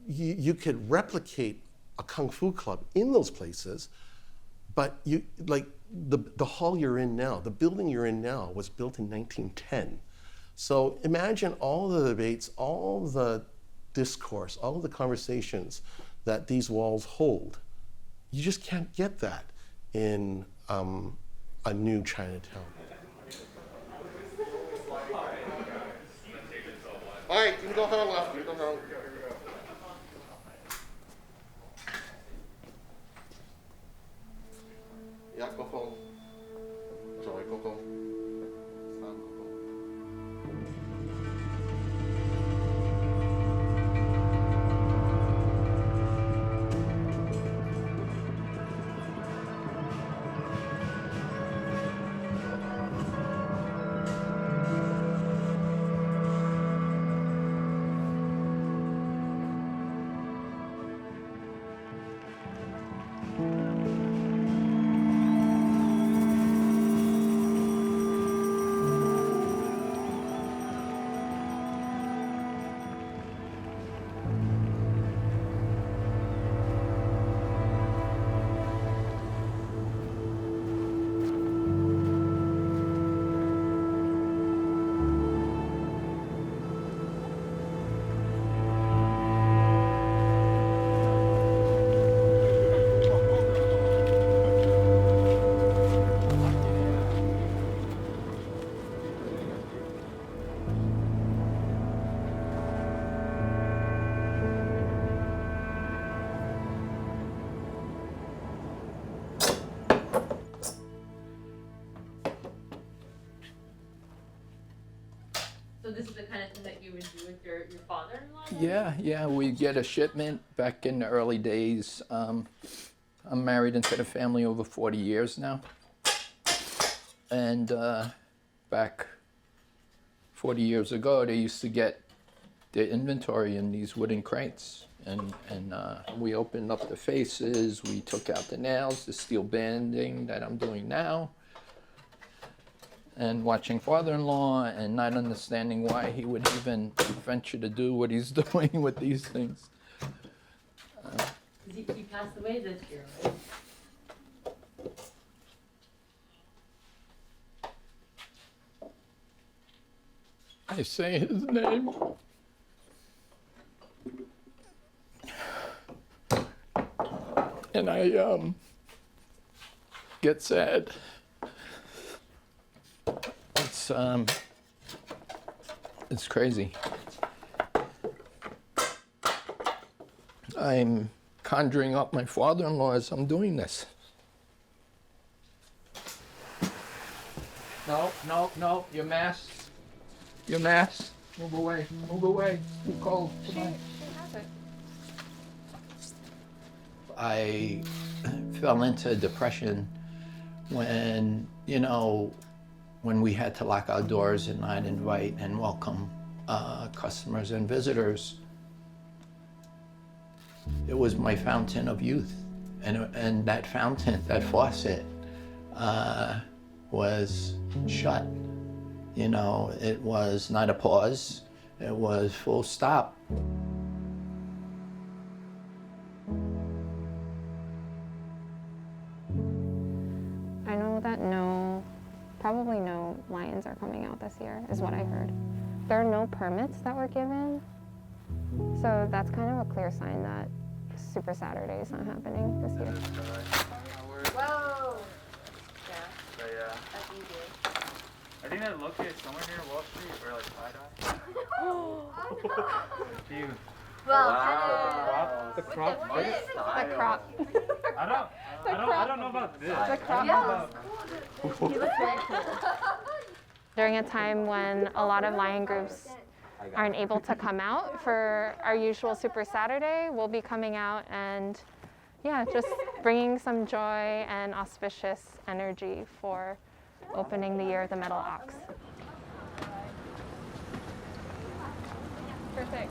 Speaker 8: You could replicate a Kung Fu club in those places, but you like the hall you're in now, the building you're in now was built in 1910. So imagine all the debates, all the discourse, all the conversations that these walls hold. You just can't get that in a new Chinatown. All right, you can go on left. You can go on. Yeah, go home. Joy, go home.
Speaker 11: this is the kind of thing that you would do with your father-in-law?
Speaker 7: Yeah, we get a shipment back in the early days. I'm married into the family over 40 years now. And back 40 years ago, they used to get their inventory in these wooden crates. And we opened up the faces, we took out the nails, the steel banding that I'm doing now. And watching father-in-law and not understanding why he would even venture to do what he's doing with these things.
Speaker 11: He passed away this year, right?
Speaker 7: I say his name. And I get sad. It's crazy. I'm conjuring up my father-in-law as I'm doing this. No, your mask. Your mask. Move away. Too cold. Come on. I fell into depression when, when we had to lock our doors and not invite and welcome customers and visitors. It was my fountain of youth. And that fountain, that faucet, was shut. It was not a pause, it was full stop.
Speaker 14: I know that probably no lions are coming out this year, is what I heard. There are no permits that were given, so that's kind of a clear sign that Super Saturday is not happening this year.
Speaker 11: Whoa!
Speaker 2: Yeah. That's easy. I think they're located somewhere near Wall Street or like Dude.
Speaker 14: Well,
Speaker 2: wow. The crop.
Speaker 14: The crop.
Speaker 2: I don't know about this.
Speaker 14: The crop.
Speaker 11: He looks really cool.
Speaker 14: During a time when a lot of lion groups aren't able to come out for our usual Super Saturday, we'll be coming out and just bringing some joy and auspicious energy for opening the Year of the Metal Ox. Perfect.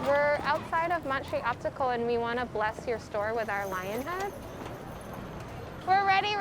Speaker 14: We're outside of Montreal Optical and we want to bless your store with our lion head. We're ready.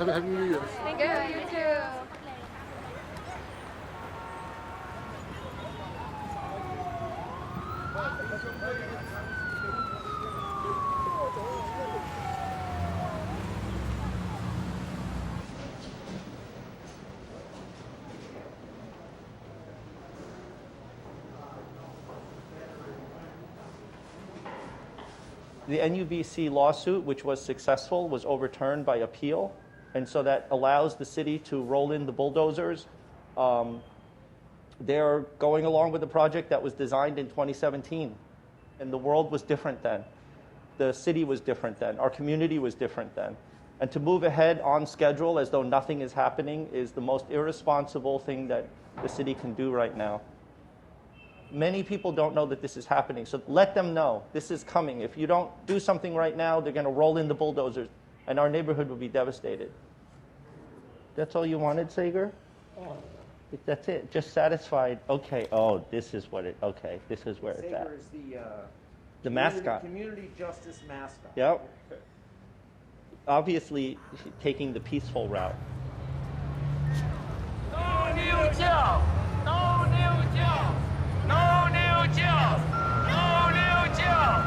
Speaker 2: Happy New Year.
Speaker 14: Thank you, you too.
Speaker 4: The NUBC lawsuit, which was successful, was overturned by appeal. And so that allows the city to roll in the bulldozers. They're going along with the project that was designed in 2017. And the world was different then. The city was different then. Our community was different then. And to move ahead on schedule as though nothing is happening is the most irresponsible thing that the city can do right now. Many people don't know that this is happening, so let them know this is coming. If you don't do something right now, they're going to roll in the bulldozers, and our neighborhood will be devastated.
Speaker 5: That's all you wanted, Sager? That's it. Just satisfied. Okay. Oh, this is what it. Okay, this is where it's at.
Speaker 12: Sager is
Speaker 5: The mascot.
Speaker 12: Community justice mascot.
Speaker 5: Yep. Obviously, taking the peaceful route.
Speaker 2: No new job! No new job! No new job! No new job!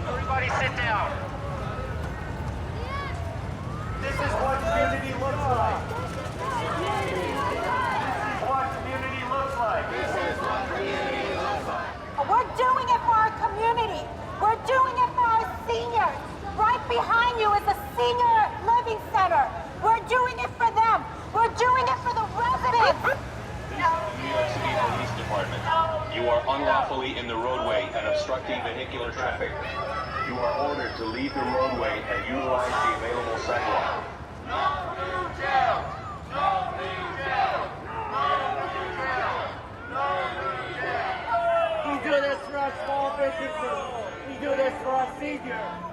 Speaker 12: Everybody sit down. This is what community looks like.
Speaker 9: We're doing it for our community. We're doing it for our seniors. Right behind you is a senior living center. We're doing it for them. We're doing it for the residents.
Speaker 15: New York City Police Department. You are unlawfully in the roadway and obstructing vehicular traffic. You are ordered to leave the roadway and utilize the available sidewalk.
Speaker 2: No new jail! No new jail! No new jail! No new jail!
Speaker 12: We do this for our small businesses. We do this for our seniors.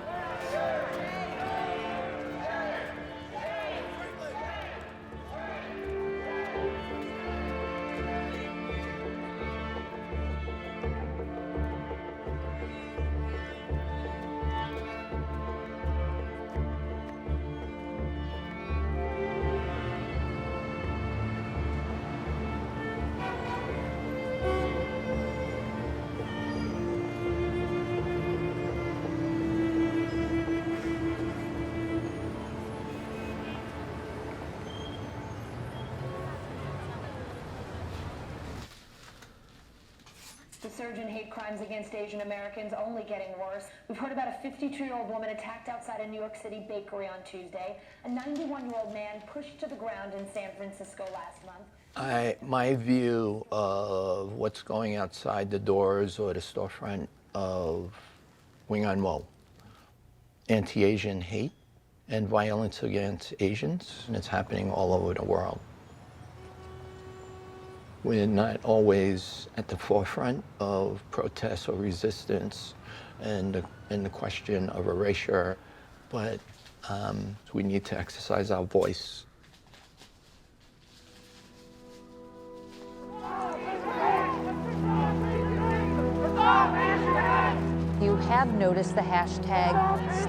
Speaker 16: The surge in hate crimes against Asian Americans only getting worse. We've heard about a 52-year-old woman attacked outside a New York City bakery on Tuesday, a 91-year-old man pushed to the ground in San Francisco last month.
Speaker 7: My view of what's going outside the doors or the storefront of Wing On Wo, anti-Asian hate and violence against Asians, and it's happening all over the world. We're not always at the forefront of protests or resistance and the question of erasure, but we need to exercise our voice.
Speaker 18: You have noticed the hashtag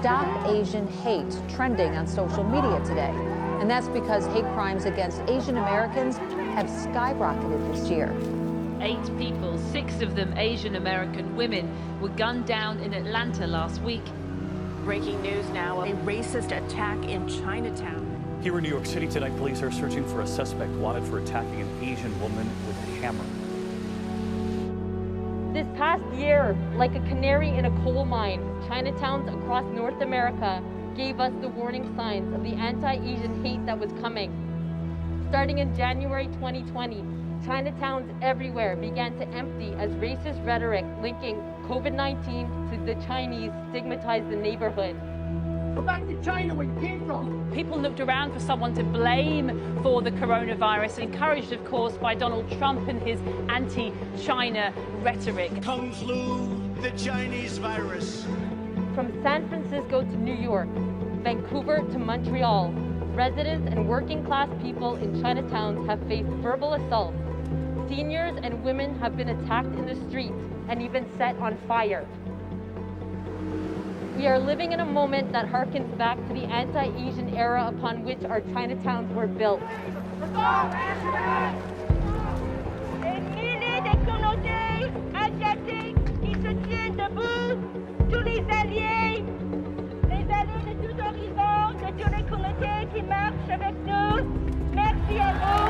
Speaker 18: #StopAsianHate trending on social media today. And that's because hate crimes against Asian Americans have skyrocketed this year.
Speaker 20: 8 people, 6 of them Asian American women, were gunned down in Atlanta last week.
Speaker 21: Breaking news now, a racist attack in Chinatown.
Speaker 22: Here in New York City tonight, police are searching for a suspect wanted for attacking an Asian woman with a hammer.
Speaker 11: This past year, like a canary in a coal mine, Chinatowns across North America gave us the warning signs of the anti-Asian hate that was coming. Starting in January 2020, Chinatowns everywhere began to empty as racist rhetoric linking COVID-19 to the Chinese stigmatized the neighborhood.
Speaker 12: Go back to China where you came from.
Speaker 20: People looked around for someone to blame for the coronavirus, encouraged, of course, by Donald Trump and his anti-China rhetoric.
Speaker 12: Kung flu, the Chinese virus.
Speaker 11: From San Francisco to New York, Vancouver to Montreal, residents and working class people in Chinatowns have faced verbal assault. Seniors and women have been attacked in the streets and even set on fire. We are living in a moment that harkens back to the anti-Asian era upon which our Chinatowns were built.
Speaker 30: Des milliers de communautés asiatiques qui se tiennent debout, tous les alliés de tous horizons, de toutes les communautés qui marchent avec nous. Merci à vous.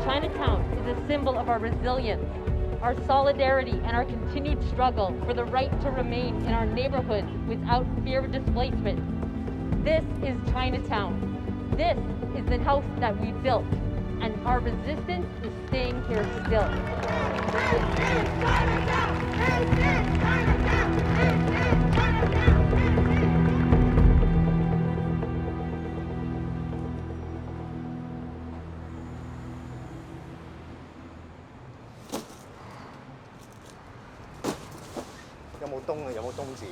Speaker 11: Chinatown is a symbol of our resilience, our solidarity, and our continued struggle for the right to remain in our neighborhoods without fear of displacement. This is Chinatown. This is the house that we built, and our resistance is staying here still.
Speaker 3: 冬嘅？有冇冬字嘅？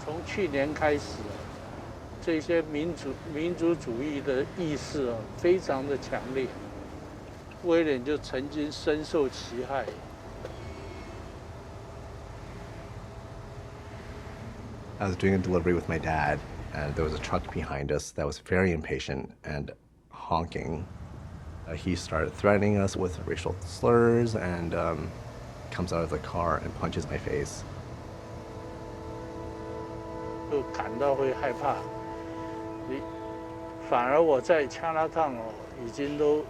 Speaker 10: 从去年开始，这些民族主义的意识非常的强烈，威廉就曾经深受其害。
Speaker 19: I was doing a delivery with my dad, and there was a truck behind us that was very impatient and honking. He started threatening us with racial slurs and comes out of the car and punches my face.
Speaker 10: 就感到会害怕。反而我在 Chinatown 已经都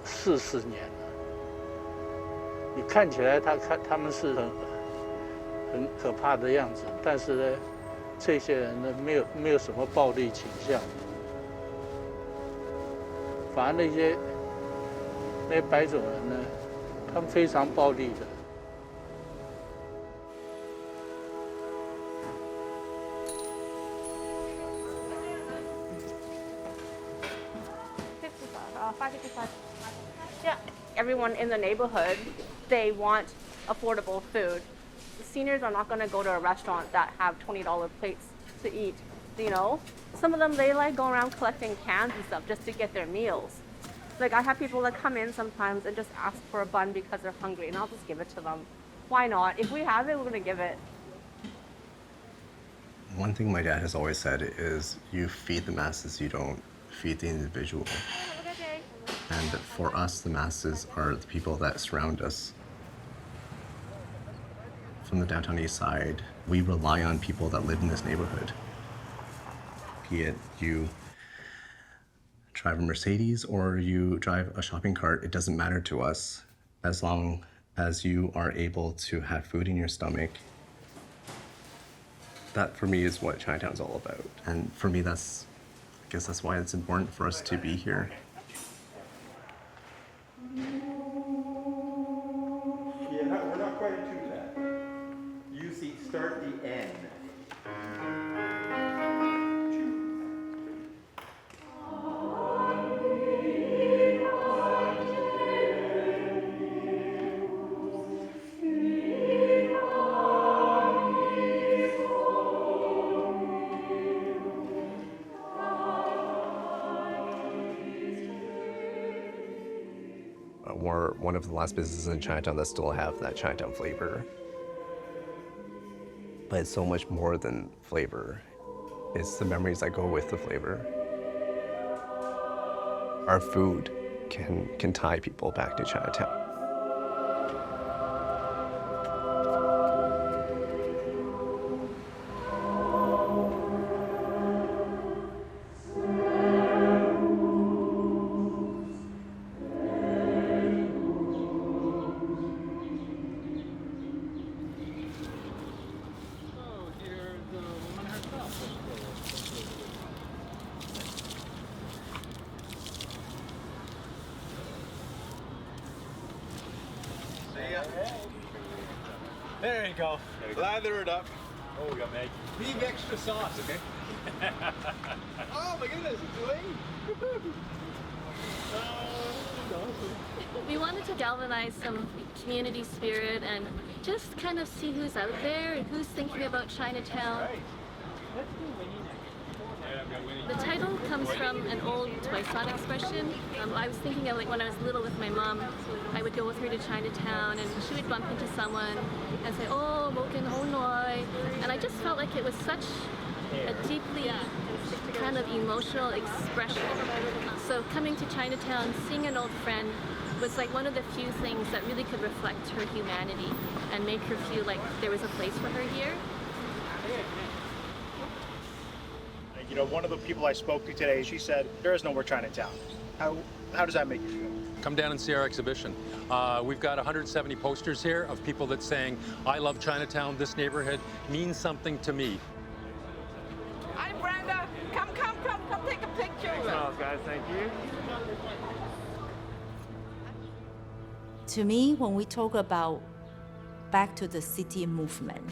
Speaker 10: 40年了。你看起来他们是很可怕的样子，但是呢，这些人呢没有什么暴力倾向，反而那些白种人呢，他们非常暴力的。
Speaker 21: Yeah, everyone in the neighborhood, they want affordable food. The seniors are not going to go to a restaurant that have $20 plates to eat, you know? Some of them, they like going around collecting cans and stuff just to get their meals. Like, I have people that come in sometimes and just ask for a bun because they're hungry, and I'll just give it to them. Why not? If we have it, we're going to give it.
Speaker 19: One thing my dad has always said is you feed the masses, you don't feed the individual. And for us, the masses are the people that surround us. From the downtown east side, we rely on people that live in this neighborhood. Be it you drive a Mercedes or you drive a shopping cart, it doesn't matter to us as long as you are able to have food in your stomach. That for me is what Chinatown's all about. And for me, I guess that's why it's important for us to be here.
Speaker 23: Yeah, we're not quite into that. You see, start the N.
Speaker 19: We're one of the last businesses in Chinatown that still have that Chinatown flavor. But it's so much more than flavor. It's the memories that go with the flavor. Our food can tie people back to Chinatown.
Speaker 3: There you go. Lather it up. Oh, we got Meg. Leave extra sauce, okay? Oh my goodness, it's Elaine.
Speaker 24: We wanted to galvanize some community spirit and just kind of see who's out there and who's thinking about Chinatown. The title comes from an old Toy Son expression. I was thinking of like when I was little with my mom, I would go with her to Chinatown and she would bump into someone and say, oh, Moken Honoi. And I just felt like it was such a deeply kind of emotional expression. So coming to Chinatown, seeing an old friend was like one of the few things that really could reflect her humanity and make her feel like there was a place for her here.
Speaker 25: You know, one of the people I spoke to today, she said, there is no more Chinatown. How does that make you feel?
Speaker 26: Come down and see our exhibition. We've got 170 posters here of people that saying, I love Chinatown, this neighborhood means something to me.
Speaker 21: Hi, Brenda. Come take a picture.
Speaker 2: Thanks, guys. Thank you.
Speaker 17: To me, when we talk about back to the city movement.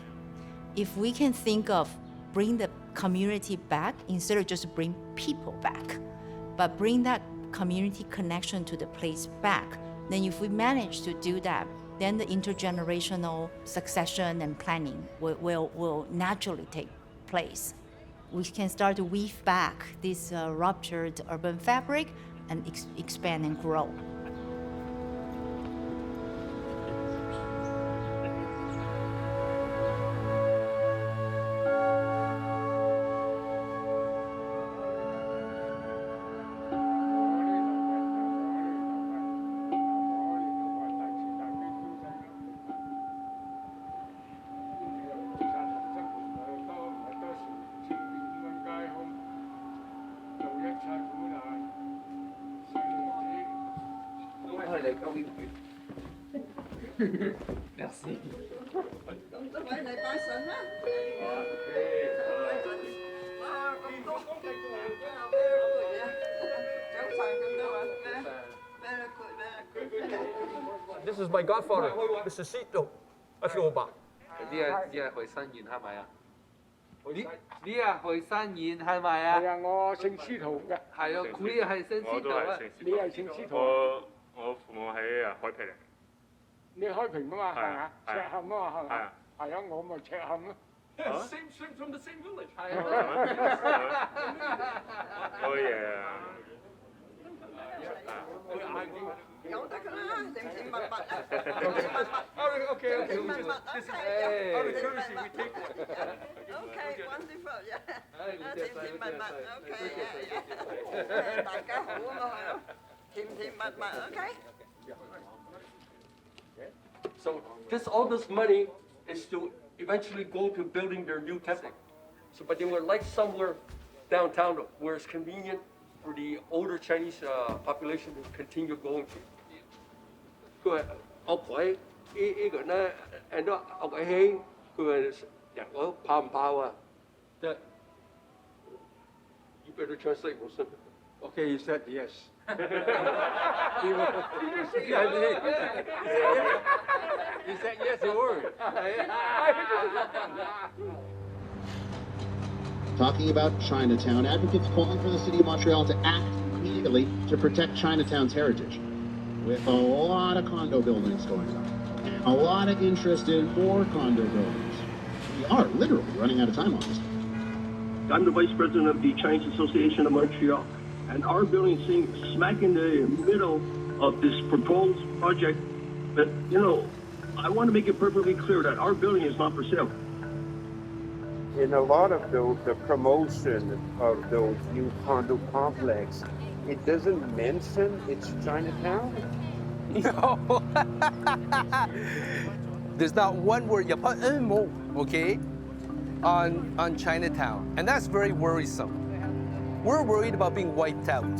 Speaker 17: If we can think of bring the community back instead of just bring people back, but bring that community connection to the place back, then if we manage to do that, then the intergenerational succession and planning will naturally take place. We can start to weave back this ruptured urban fabric and expand and grow.
Speaker 1: Merci.
Speaker 4: This is my godfather, Mr. Sito. I feel bad.
Speaker 1: 呢係去新園係咪啊？呢係去新園係咪啊？
Speaker 5: 係啊，我姓司徒嘅。
Speaker 1: 係啊，佢係姓司徒啊。
Speaker 5: 你係姓司徒。
Speaker 2: 我父母喺海皮嚟。
Speaker 5: 你開平啊嘛，係咪啊？赤坎啊嘛，係咪？係啊，我咪赤坎咯。
Speaker 4: Same from the same village.
Speaker 2: 係啊。我爺。
Speaker 6: 有得㗎啦，甜甜蜜蜜啊！Okay. Okay, wonderful, yeah. 甜甜蜜蜜 ，OK， yeah. 大家好啊嘛，係咯，甜甜蜜蜜 ，OK。
Speaker 4: So all this money is to eventually go to building their new temple. So, but they would like somewhere downtown where it's convenient for the older Chinese population to continue going to. 佢話屋企呢個咧，誒都屋企起，佢話人講怕唔怕啊？ That you better translate, Wilson.
Speaker 5: Okay, he said yes.
Speaker 4: He said yes, he would.
Speaker 8: Talking about Chinatown, advocates calling for the city of Montreal to act immediately to protect Chinatown's heritage. With a lot of condo buildings going up, and a lot of interest in more condo buildings. We are literally running out of time on this.
Speaker 13: I'm the vice president of the Chinese Association of Montreal, and our building is sitting smack in the middle of this proposed project. But, you know, I want to make it perfectly clear that our building is not for sale.
Speaker 14: In a lot of the promotion of those new condo complexes, it doesn't mention it's Chinatown?
Speaker 27: No. There's not one word, okay, on Chinatown. And that's very worrisome. We're worried about being wiped out.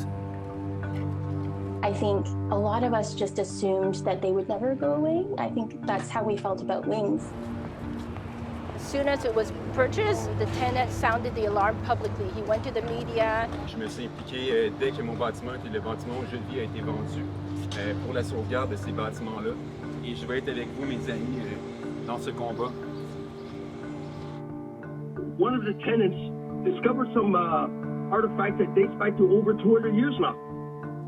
Speaker 28: I think a lot of us just assumed that they would never go away. I think that's how we felt about Wings.
Speaker 21: As soon as it was purchased, the tenant sounded the alarm publicly. He went to the media.
Speaker 29: Je me suis impliqué dès que mon bâtiment et le bâtiment où je vis a été vendu pour la sauvegarde de ces bâtiments-là. Et je vais être avec vous, mes amis, dans ce combat.
Speaker 13: One of the tenants discovered some artifact that dates back to over 200 years now.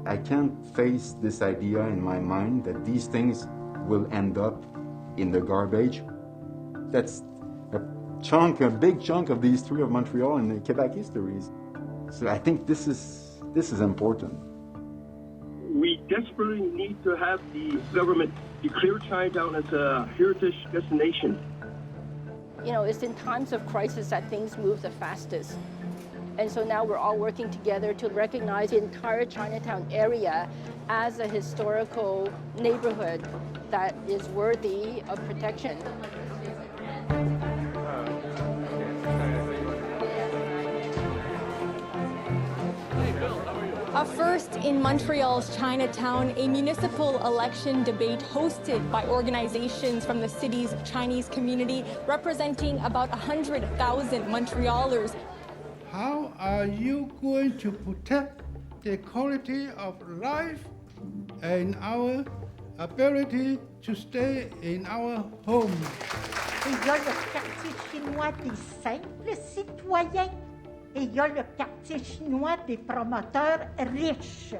Speaker 14: I can't face this idea in my mind that these things will end up in the garbage. That's a big chunk of the history of Montreal and the Quebec histories. So I think this is important.
Speaker 13: We desperately need to have the government declare Chinatown as a heritage destination.
Speaker 21: You know, it's in times of crisis that things move the fastest. And so now we're all working together to recognize the entire Chinatown area as a historical neighborhood that is worthy of protection.
Speaker 31: First in Montreal's Chinatown, a municipal election debate hosted by organizations from the city's Chinese community representing about 100,000 Montrealers.
Speaker 5: How are you going to protect the quality of life and our
Speaker 7: ability to stay in our home.
Speaker 9: Il y a le quartier chinois des simples citoyens et il y a le quartier chinois des promoteurs riches.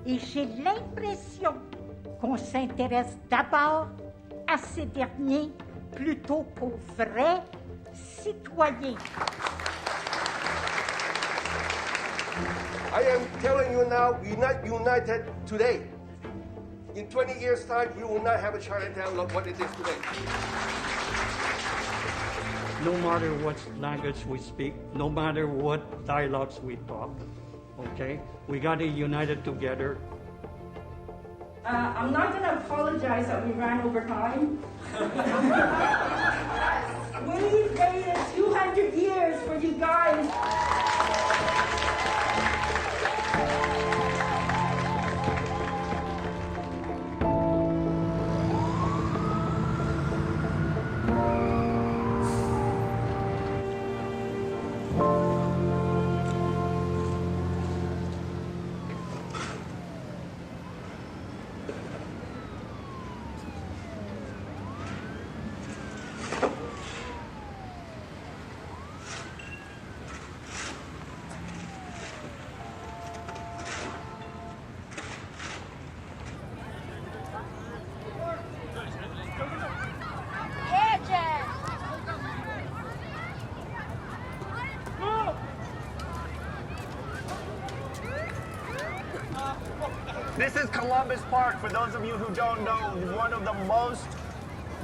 Speaker 9: Et j'ai l'impression qu'on s'intéresse d'abord à ces derniers plutôt qu'aux vrais citoyens.
Speaker 10: I am telling you now, we're not united today. In 20 years' time, you will not have a Chinatown like what it is today.
Speaker 11: No matter what language we speak, no matter what dialogues we talk, okay? We got to unite it together.
Speaker 12: I'm not going to apologize that we ran over time. We waited 200 years for you guys.
Speaker 25: This is Columbus Park, for those of you who don't know, one of the most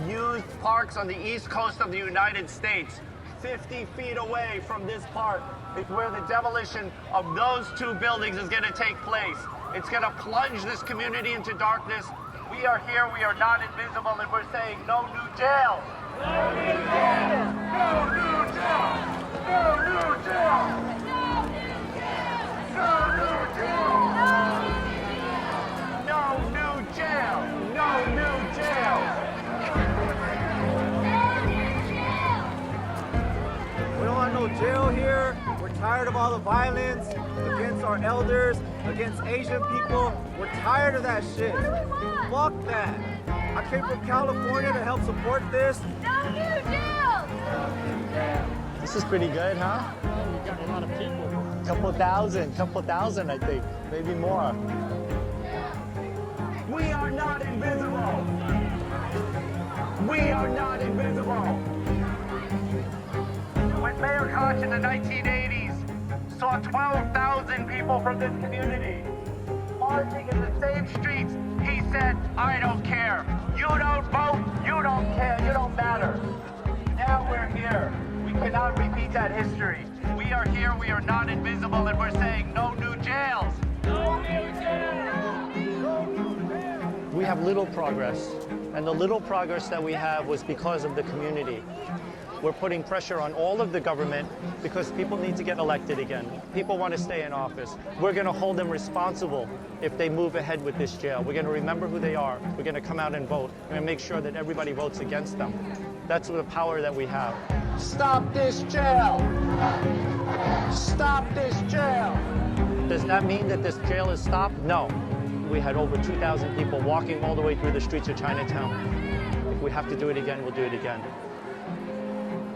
Speaker 25: used parks on the east coast of the United States. 50 feet away from this park is where the demolition of those two buildings is going to take place. It's going to plunge this community into darkness. We are here, we are not invisible, and we're saying no new jail. No new jail! No new jail! No new jail! No new jail! No new jail! No new jail!
Speaker 15: We don't want no jail here. We're tired of all the violence against our elders, against Asian people. We're tired of that shit. Fuck that. I came from California to help support this.
Speaker 12: No new jail!
Speaker 25: This is pretty good, huh?
Speaker 12: We got a lot of people.
Speaker 25: Couple thousand, I think, maybe more. We are not invisible. We are not invisible. When Mayor Koch in the 1980s saw 12,000 people from this community marching in the same streets, he said, I don't care. You don't vote, you don't care, you don't matter. Now we're here. We cannot repeat that history. We are here, we are not invisible, and we're saying no new jails. No new jails! We have little progress, and the little progress that we have was because of the community. We're putting pressure on all of the government because people need to get elected again. People want to stay in office. We're going to hold them responsible if they move ahead with this jail. We're going to remember who they are. We're going to come out and vote. We're going to make sure that everybody votes against them. That's the power that we have. Stop this jail! Stop this jail! Does that mean that this jail is stopped? No. We had over 2,000 people walking all the way through the streets of Chinatown. If we have to do it again, we'll do it again.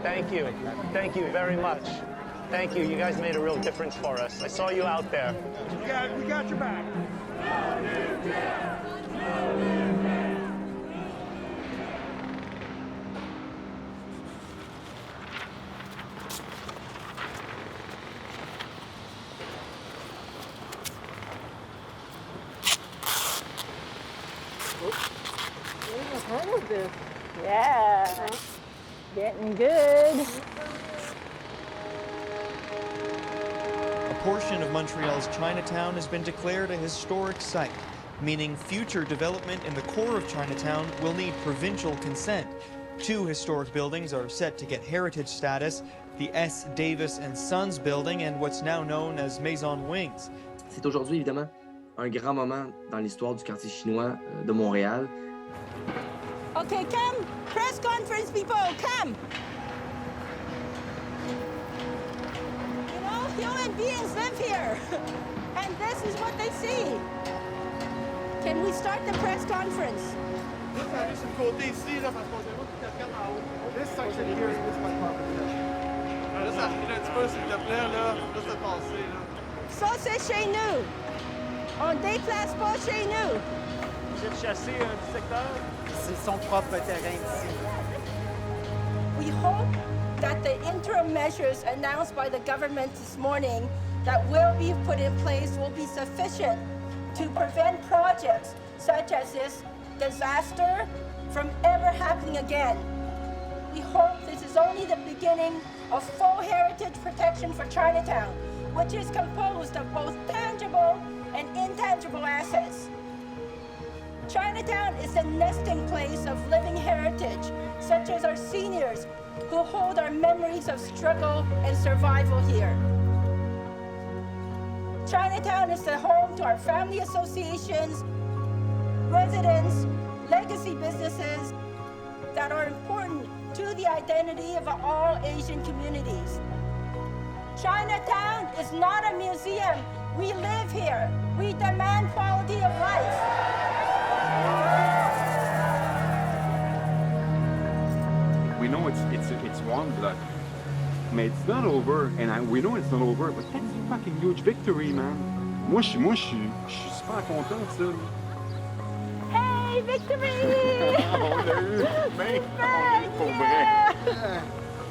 Speaker 25: Thank you. Thank you very much. Thank you. You guys made a real difference for us. I saw you out there.
Speaker 15: We got your back.
Speaker 31: What is this? Yeah. Getting good.
Speaker 16: A portion of Montreal's Chinatown has been declared a historic site, meaning future development in the core of Chinatown will need provincial consent. 2 historic buildings are set to get heritage status, the S. Davis and Sons building and what's now known as Maison Wings.
Speaker 18: C'est aujourd'hui évidemment un grand moment dans l'histoire du quartier chinois de Montréal.
Speaker 31: Okay, come. Press conference, people, come. You know, human beings live here. And this is what they see. Can we start the press conference?
Speaker 15: Juste aller sur le côté ici, là, parce qu'on sait pas tout à en haut. This section here is my property. Là, ça recule un petit peu, s'il te plaît, là. Là, c'est passé, là.
Speaker 12: Ça, c'est chez nous. On déplace pas chez nous.
Speaker 15: J'ai chassé du secteur.
Speaker 27: C'est son propre terrain ici.
Speaker 12: We hope that the interim measures announced by the government this morning that will be put in place will be sufficient to prevent projects such as this disaster from ever happening again. We hope this is only the beginning of full heritage protection for Chinatown, which is composed of both tangible and intangible assets. Chinatown is the nesting place of living heritage, such as our seniors who hold our memories of struggle and survival here. Chinatown is the home to our family associations, residents, legacy businesses that are important to the identity of all Asian communities. Chinatown is not a museum. We live here. We demand quality of life.
Speaker 29: We know it's one blood, but it's not over, and we know it's not over, but that's a fucking huge victory, man. Moi, je suis super content de ça.
Speaker 12: Hey, victory!
Speaker 29: On l'a eu, mais on est pour vrai.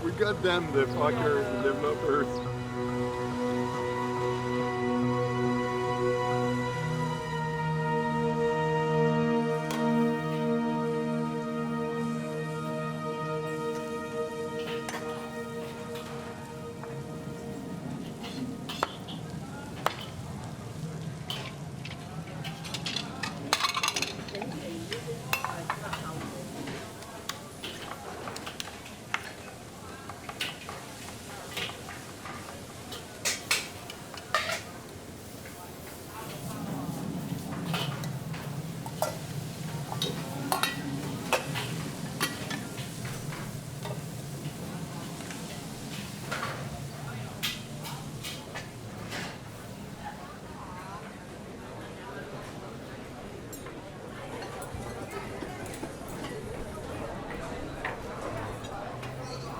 Speaker 29: We got them, the fuckers, the developers.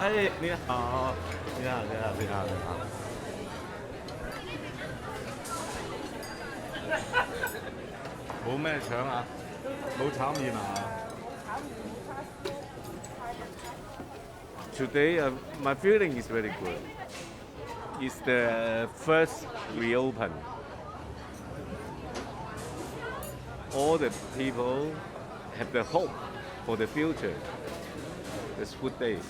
Speaker 15: Hey, 你好，你好，你好，你好，你好。冇咩搶啊？冇炒麵啊？ Today, my feeling is very good. It's the first reopen. All the people have the hope for the future. It's good days.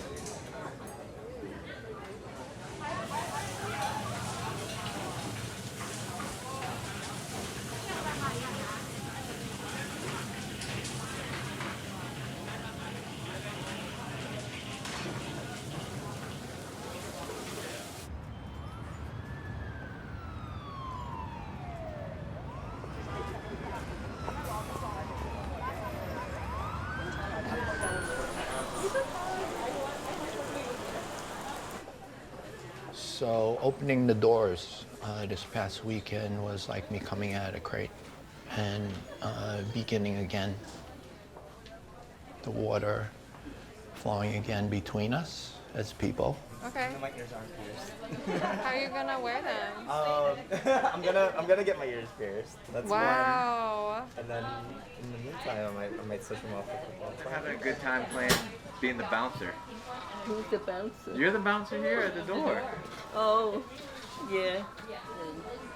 Speaker 1: So opening the doors this past weekend was like me coming out of a crate and beginning again. The water flowing again between us as people.
Speaker 2: Okay.
Speaker 27: My ears aren't pierced.
Speaker 2: How are you gonna wear them?
Speaker 27: I'm gonna get my ears pierced. That's
Speaker 2: wow.
Speaker 27: one. And then in the meantime, I might switch them off with football.
Speaker 3: We're having a good time playing, being the bouncer.
Speaker 6: Who's the bouncer?
Speaker 3: You're the bouncer here at the door.
Speaker 6: Oh, yeah.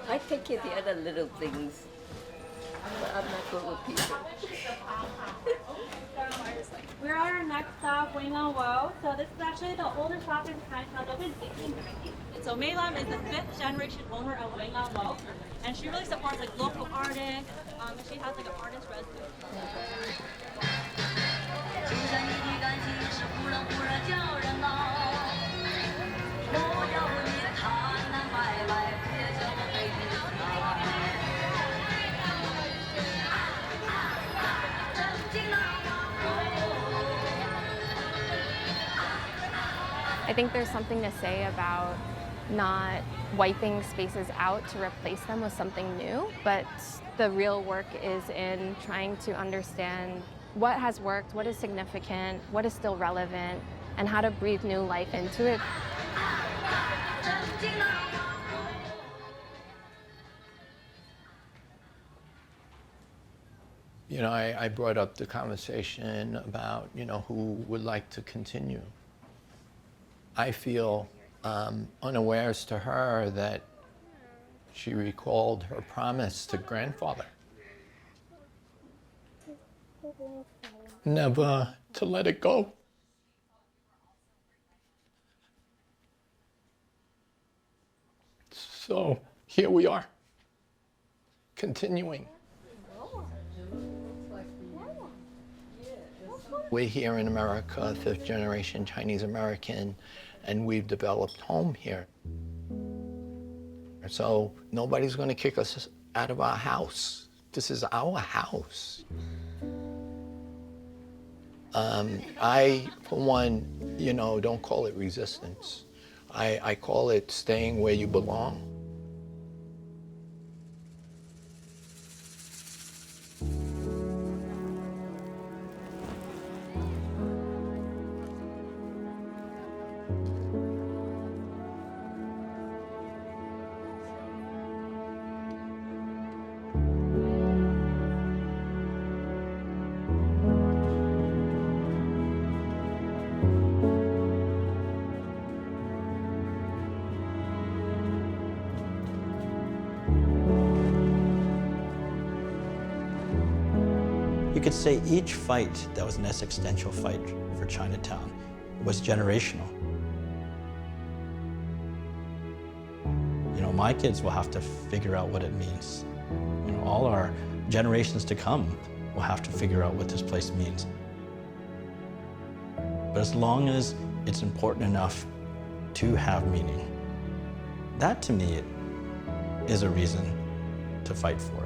Speaker 6: I take care of the other little things, but I'm not good with people.
Speaker 31: We're at our next stop, Wing On Wo. So this is actually the oldest shop in Chinatown, opened in 1890. So Mei Lam is the 5th generation owner of Wing On Wo, and she really supports like local artists. And she has like an artist resident. I think there's something to say about not wiping spaces out to replace them with something new, but the real work is in trying to understand
Speaker 21: what has worked, what is significant, what is still relevant, and how to breathe new life into it.
Speaker 1: You know, I brought up the conversation about, you know, who would like to continue. I feel unawares to her that she recalled her promise to grandfather. Never to let it go. So here we are, continuing. We're here in America, 5th generation Chinese American, and we've developed home here. So nobody's going to kick us out of our house. This is our house. I, for one, you know, don't call it resistance. I call it staying where you belong.
Speaker 2: You could say each fight that was an existential fight for Chinatown was generational. You know, my kids will have to figure out what it means. You know, all our generations to come will have to figure out what this place means. But as long as it's important enough to have meaning, that to me is a reason to fight for it.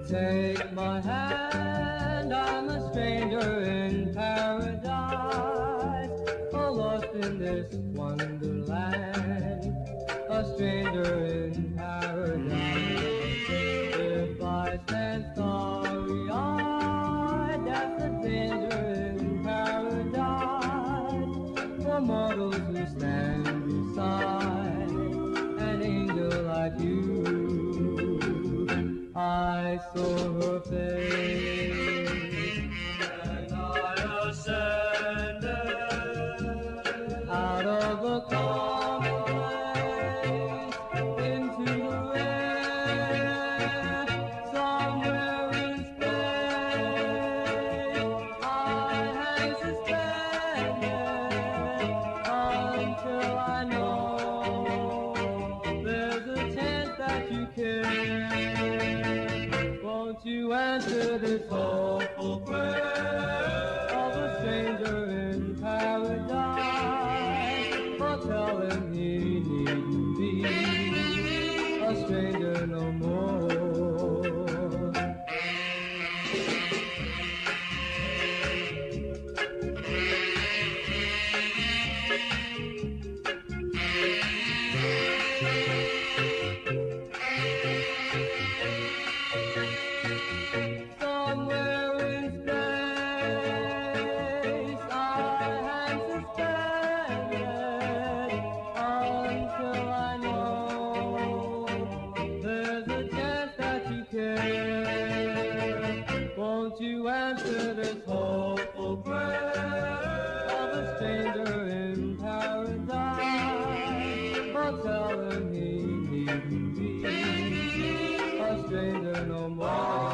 Speaker 4: Take my hand, I'm a stranger in paradise, lost in this wonderland, a stranger in paradise. If I stand starry-eyed, that's a danger in paradise, for mortals who stand beside an angel like you. I saw her face, and I ascended out of the commonplace into the air, somewhere in space. I hang suspended until I know there's a chance that you care. Won't you answer this hopeful prayer of a stranger in paradise? For tell him he needn't be a stranger no more. Somewhere in space, stranger no more.